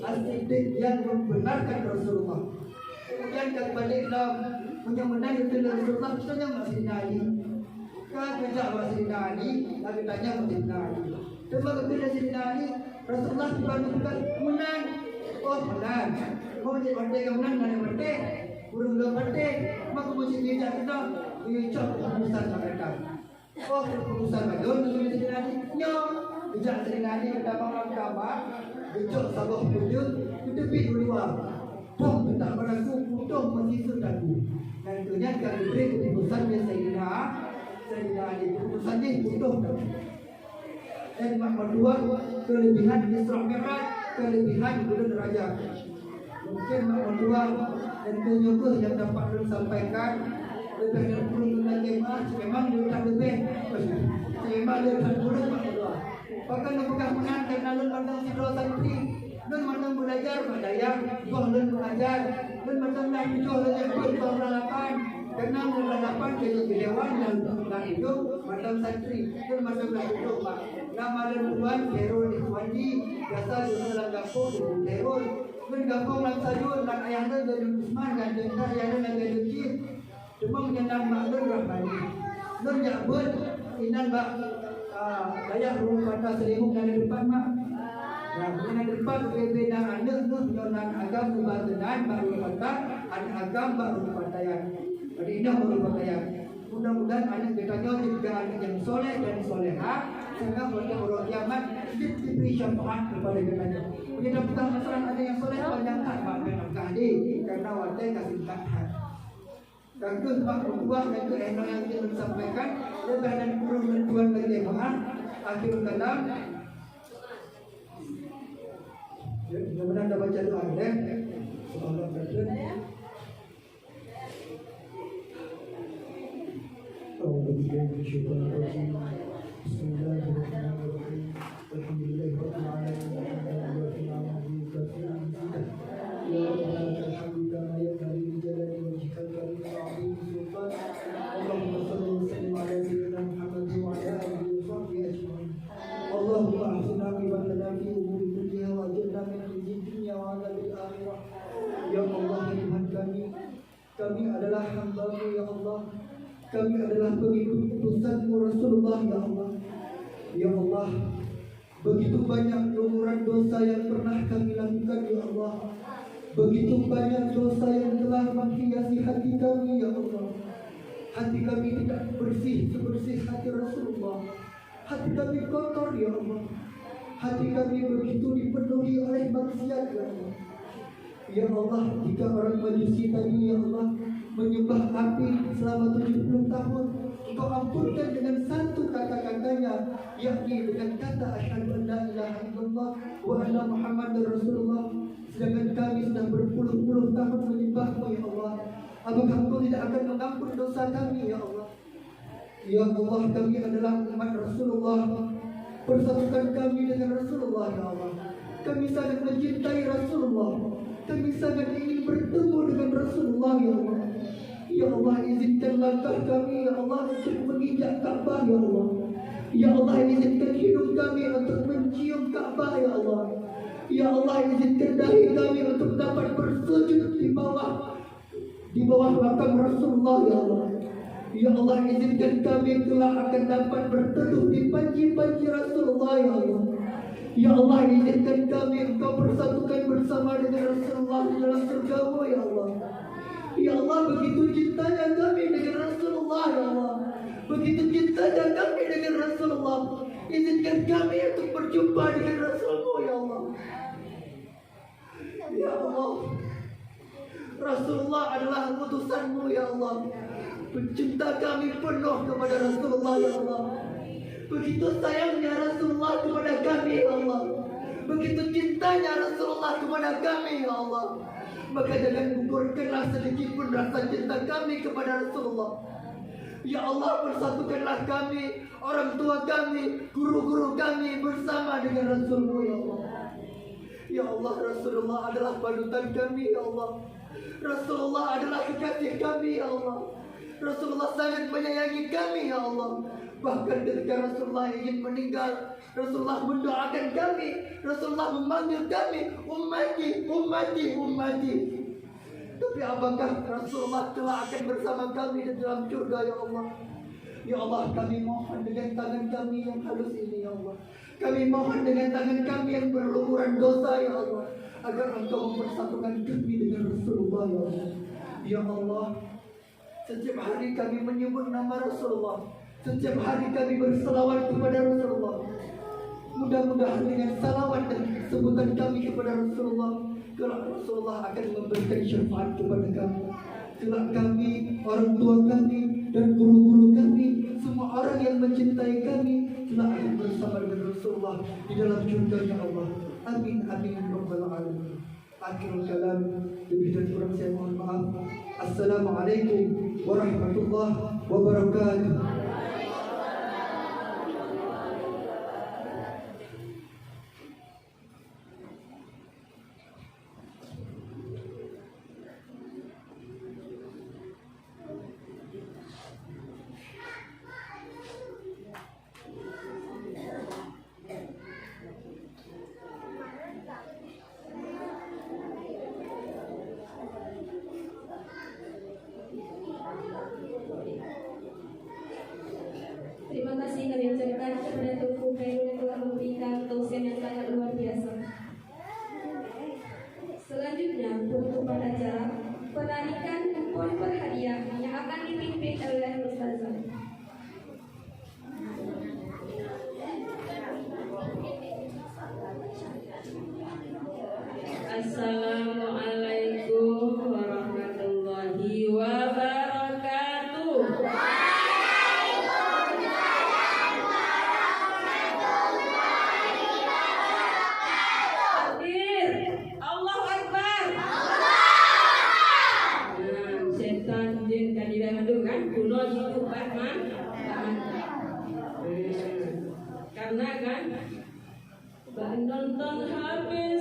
as-siddiq yang membenarkan Rasulullah. Kemudian kan balik dalam menang itu Rasulullah tanya masih Ali kan kerja masih Ali lagi tanya masih Ali sebab ketika Sayyidina Ali Rasulullah dibantu menang. Oh menang. Mau jadi partai menang dan partai. Burung dua partai. Maka mesti dia kena diucap keputusan mereka. Oh keputusan betul dengan Sayyidina Ali. Nyo. Bijak Sayyidina Ali kata orang Kaabah. Ucap sabah pujud. Kita pergi dua. Pom tak beraku putus mengisut aku. Dan itunya kalau diberi keputusannya Sayyidina Ali. Keputusannya putus aku. Dan kedua kelebihan Isra Mi'raj, kelebihan bulan Rajab. Mungkin kedua dan kenyukuh yang dapat disampaikan lebih dari 10 jemaah memang dia tak lebih. Memang dia tak boleh kedua. Bahkan yang pegang menang dan lalu pandang sidra santri Nun matang belajar Dayak, jualan belajar. Nun matang nak jualan yang berlalapan. Karena berlalapan jadi dewan dan hidup matang santri. Nun matang nak hidup pak. Nama dan tuan teror di Wandi. Biasa jualan gapung di teror. Nun gapung lang sayur nak ayahnya jadi Usman dan ayahnya nak jadi Cik. Cuma menyenang mak Nun Rahmani. Nun nyabut inan mak Dayak rumah kata selimut dari depan mak. Nah, kemudian depan berbeda anak tu nyonan agam kebatenan baru kata anak agam baru kepatayan. Jadi ini baru kepatayan. Mudah-mudahan anak bertanya juga anak yang soleh dan soleha sehingga pada orang kiamat diberi syafaat kepada kita. Kita bukan masalah ada yang soleh banyakkan mak memang kadi karena wadah kasih tahan. Dan itu sebab berbuah dan itu yang kita sampaikan lebih dan kurang dan tuan bagi Tuhan akhir kalam. Mudah-mudahan dapat baca doa ya. Subhanallah berdoa. Bismillahirrahmanirrahim. Alhamdulillahirabbil Allahumma ahsina ibadatana fi umuri dunya wa ajirna min khizyi dunya wa adzabil akhirah. Ya Allah Tuhan kami adalah hamba-Mu ya Allah. Kami adalah pengikut utusan-Mu Rasulullah ya Allah. Ya Allah, begitu banyak lumuran dosa yang pernah kami lakukan ya Allah. Begitu banyak dosa yang telah menghiasi hati kami ya Allah. Hati kami tidak bersih sebersih hati Rasulullah. Hati kami kotor ya Allah. Hati kami begitu dipenuhi oleh maksiat ya Allah. Ya Allah, jika orang majusi tadi ya Allah menyembah api selama 70 tahun, Engkau ampunkan dengan satu kata-katanya, yakni dengan kata asyhadu an la ilaha illallah wa anna Muhammadar Rasulullah. Sedangkan kami sudah berpuluh-puluh tahun menyembah-Mu ya Allah. Apakah Engkau tidak akan mengampun dosa kami ya Allah? Ya Allah, kami adalah umat Rasulullah. Persatukan kami dengan Rasulullah ya Allah. Kami sangat mencintai Rasulullah. Kami sangat ingin bertemu dengan Rasulullah ya Allah. Ya Allah, izinkan langkah kami ya Allah untuk menginjak Ka'bah ya Allah. Ya Allah, izinkan hidung kami untuk mencium Ka'bah ya Allah. Ya Allah, izinkan dahi kami untuk dapat bersujud di bawah makam Rasulullah ya Allah. Ya Allah, izinkan kami telah akan dapat berteduh di panji-panji Rasulullah ya Allah. Ya Allah, izinkan kami Engkau persatukan bersama dengan Rasulullah di dalam surga-Mu ya Allah. Ya Allah, begitu cintanya kami dengan Rasulullah ya Allah. Begitu cintanya kami dengan Rasulullah. Izinkan kami untuk berjumpa dengan Rasul-Mu ya Allah. Ya Allah, Rasulullah adalah utusan-Mu ya Allah. Cinta kami penuh kepada Rasulullah ya Allah. Begitu sayangnya Rasulullah kepada kami ya Allah. Begitu cintanya Rasulullah kepada kami ya Allah. Maka jangan gugurkanlah sedikit pun rasa cinta kami kepada Rasulullah. Ya Allah, persatukanlah kami, orang tua kami, guru-guru kami bersama dengan Rasul-Mu ya Allah. Ya Allah, Rasulullah adalah panutan kami ya Allah. Rasulullah adalah kekasih kami ya Allah. Rasulullah sangat menyayangi kami ya Allah. Bahkan ketika Rasulullah ingin meninggal, Rasulullah mendoakan kami. Rasulullah memanggil kami, ummati, ummati, ummati. Tapi apakah Rasulullah telah akan bersama kami di dalam surga ya Allah? Ya Allah, kami mohon dengan tangan kami yang halus ini ya Allah. Kami mohon dengan tangan kami yang berlumuran dosa ya Allah, agar Engkau mempersatukan kami dengan Rasulullah ya Allah. Ya Allah, setiap hari kami menyebut nama Rasulullah. Setiap hari kami berselawat kepada Rasulullah. Mudah-mudahan dengan salawat dan sebutan kami kepada Rasulullah, kelak Rasulullah akan memberikan syafaat kepada kami. Kelak kami, orang tua kami, dan guru-guru kami, semua orang yang mencintai kami, kelak akan bersama dengan Rasulullah di dalam surga ya Allah. Amin, amin, rabbal alamin. Akhirul kalam, lebih dan kurang saya mohon maaf. Assalamualaikum warahmatullahi wabarakatuh. Nonton HP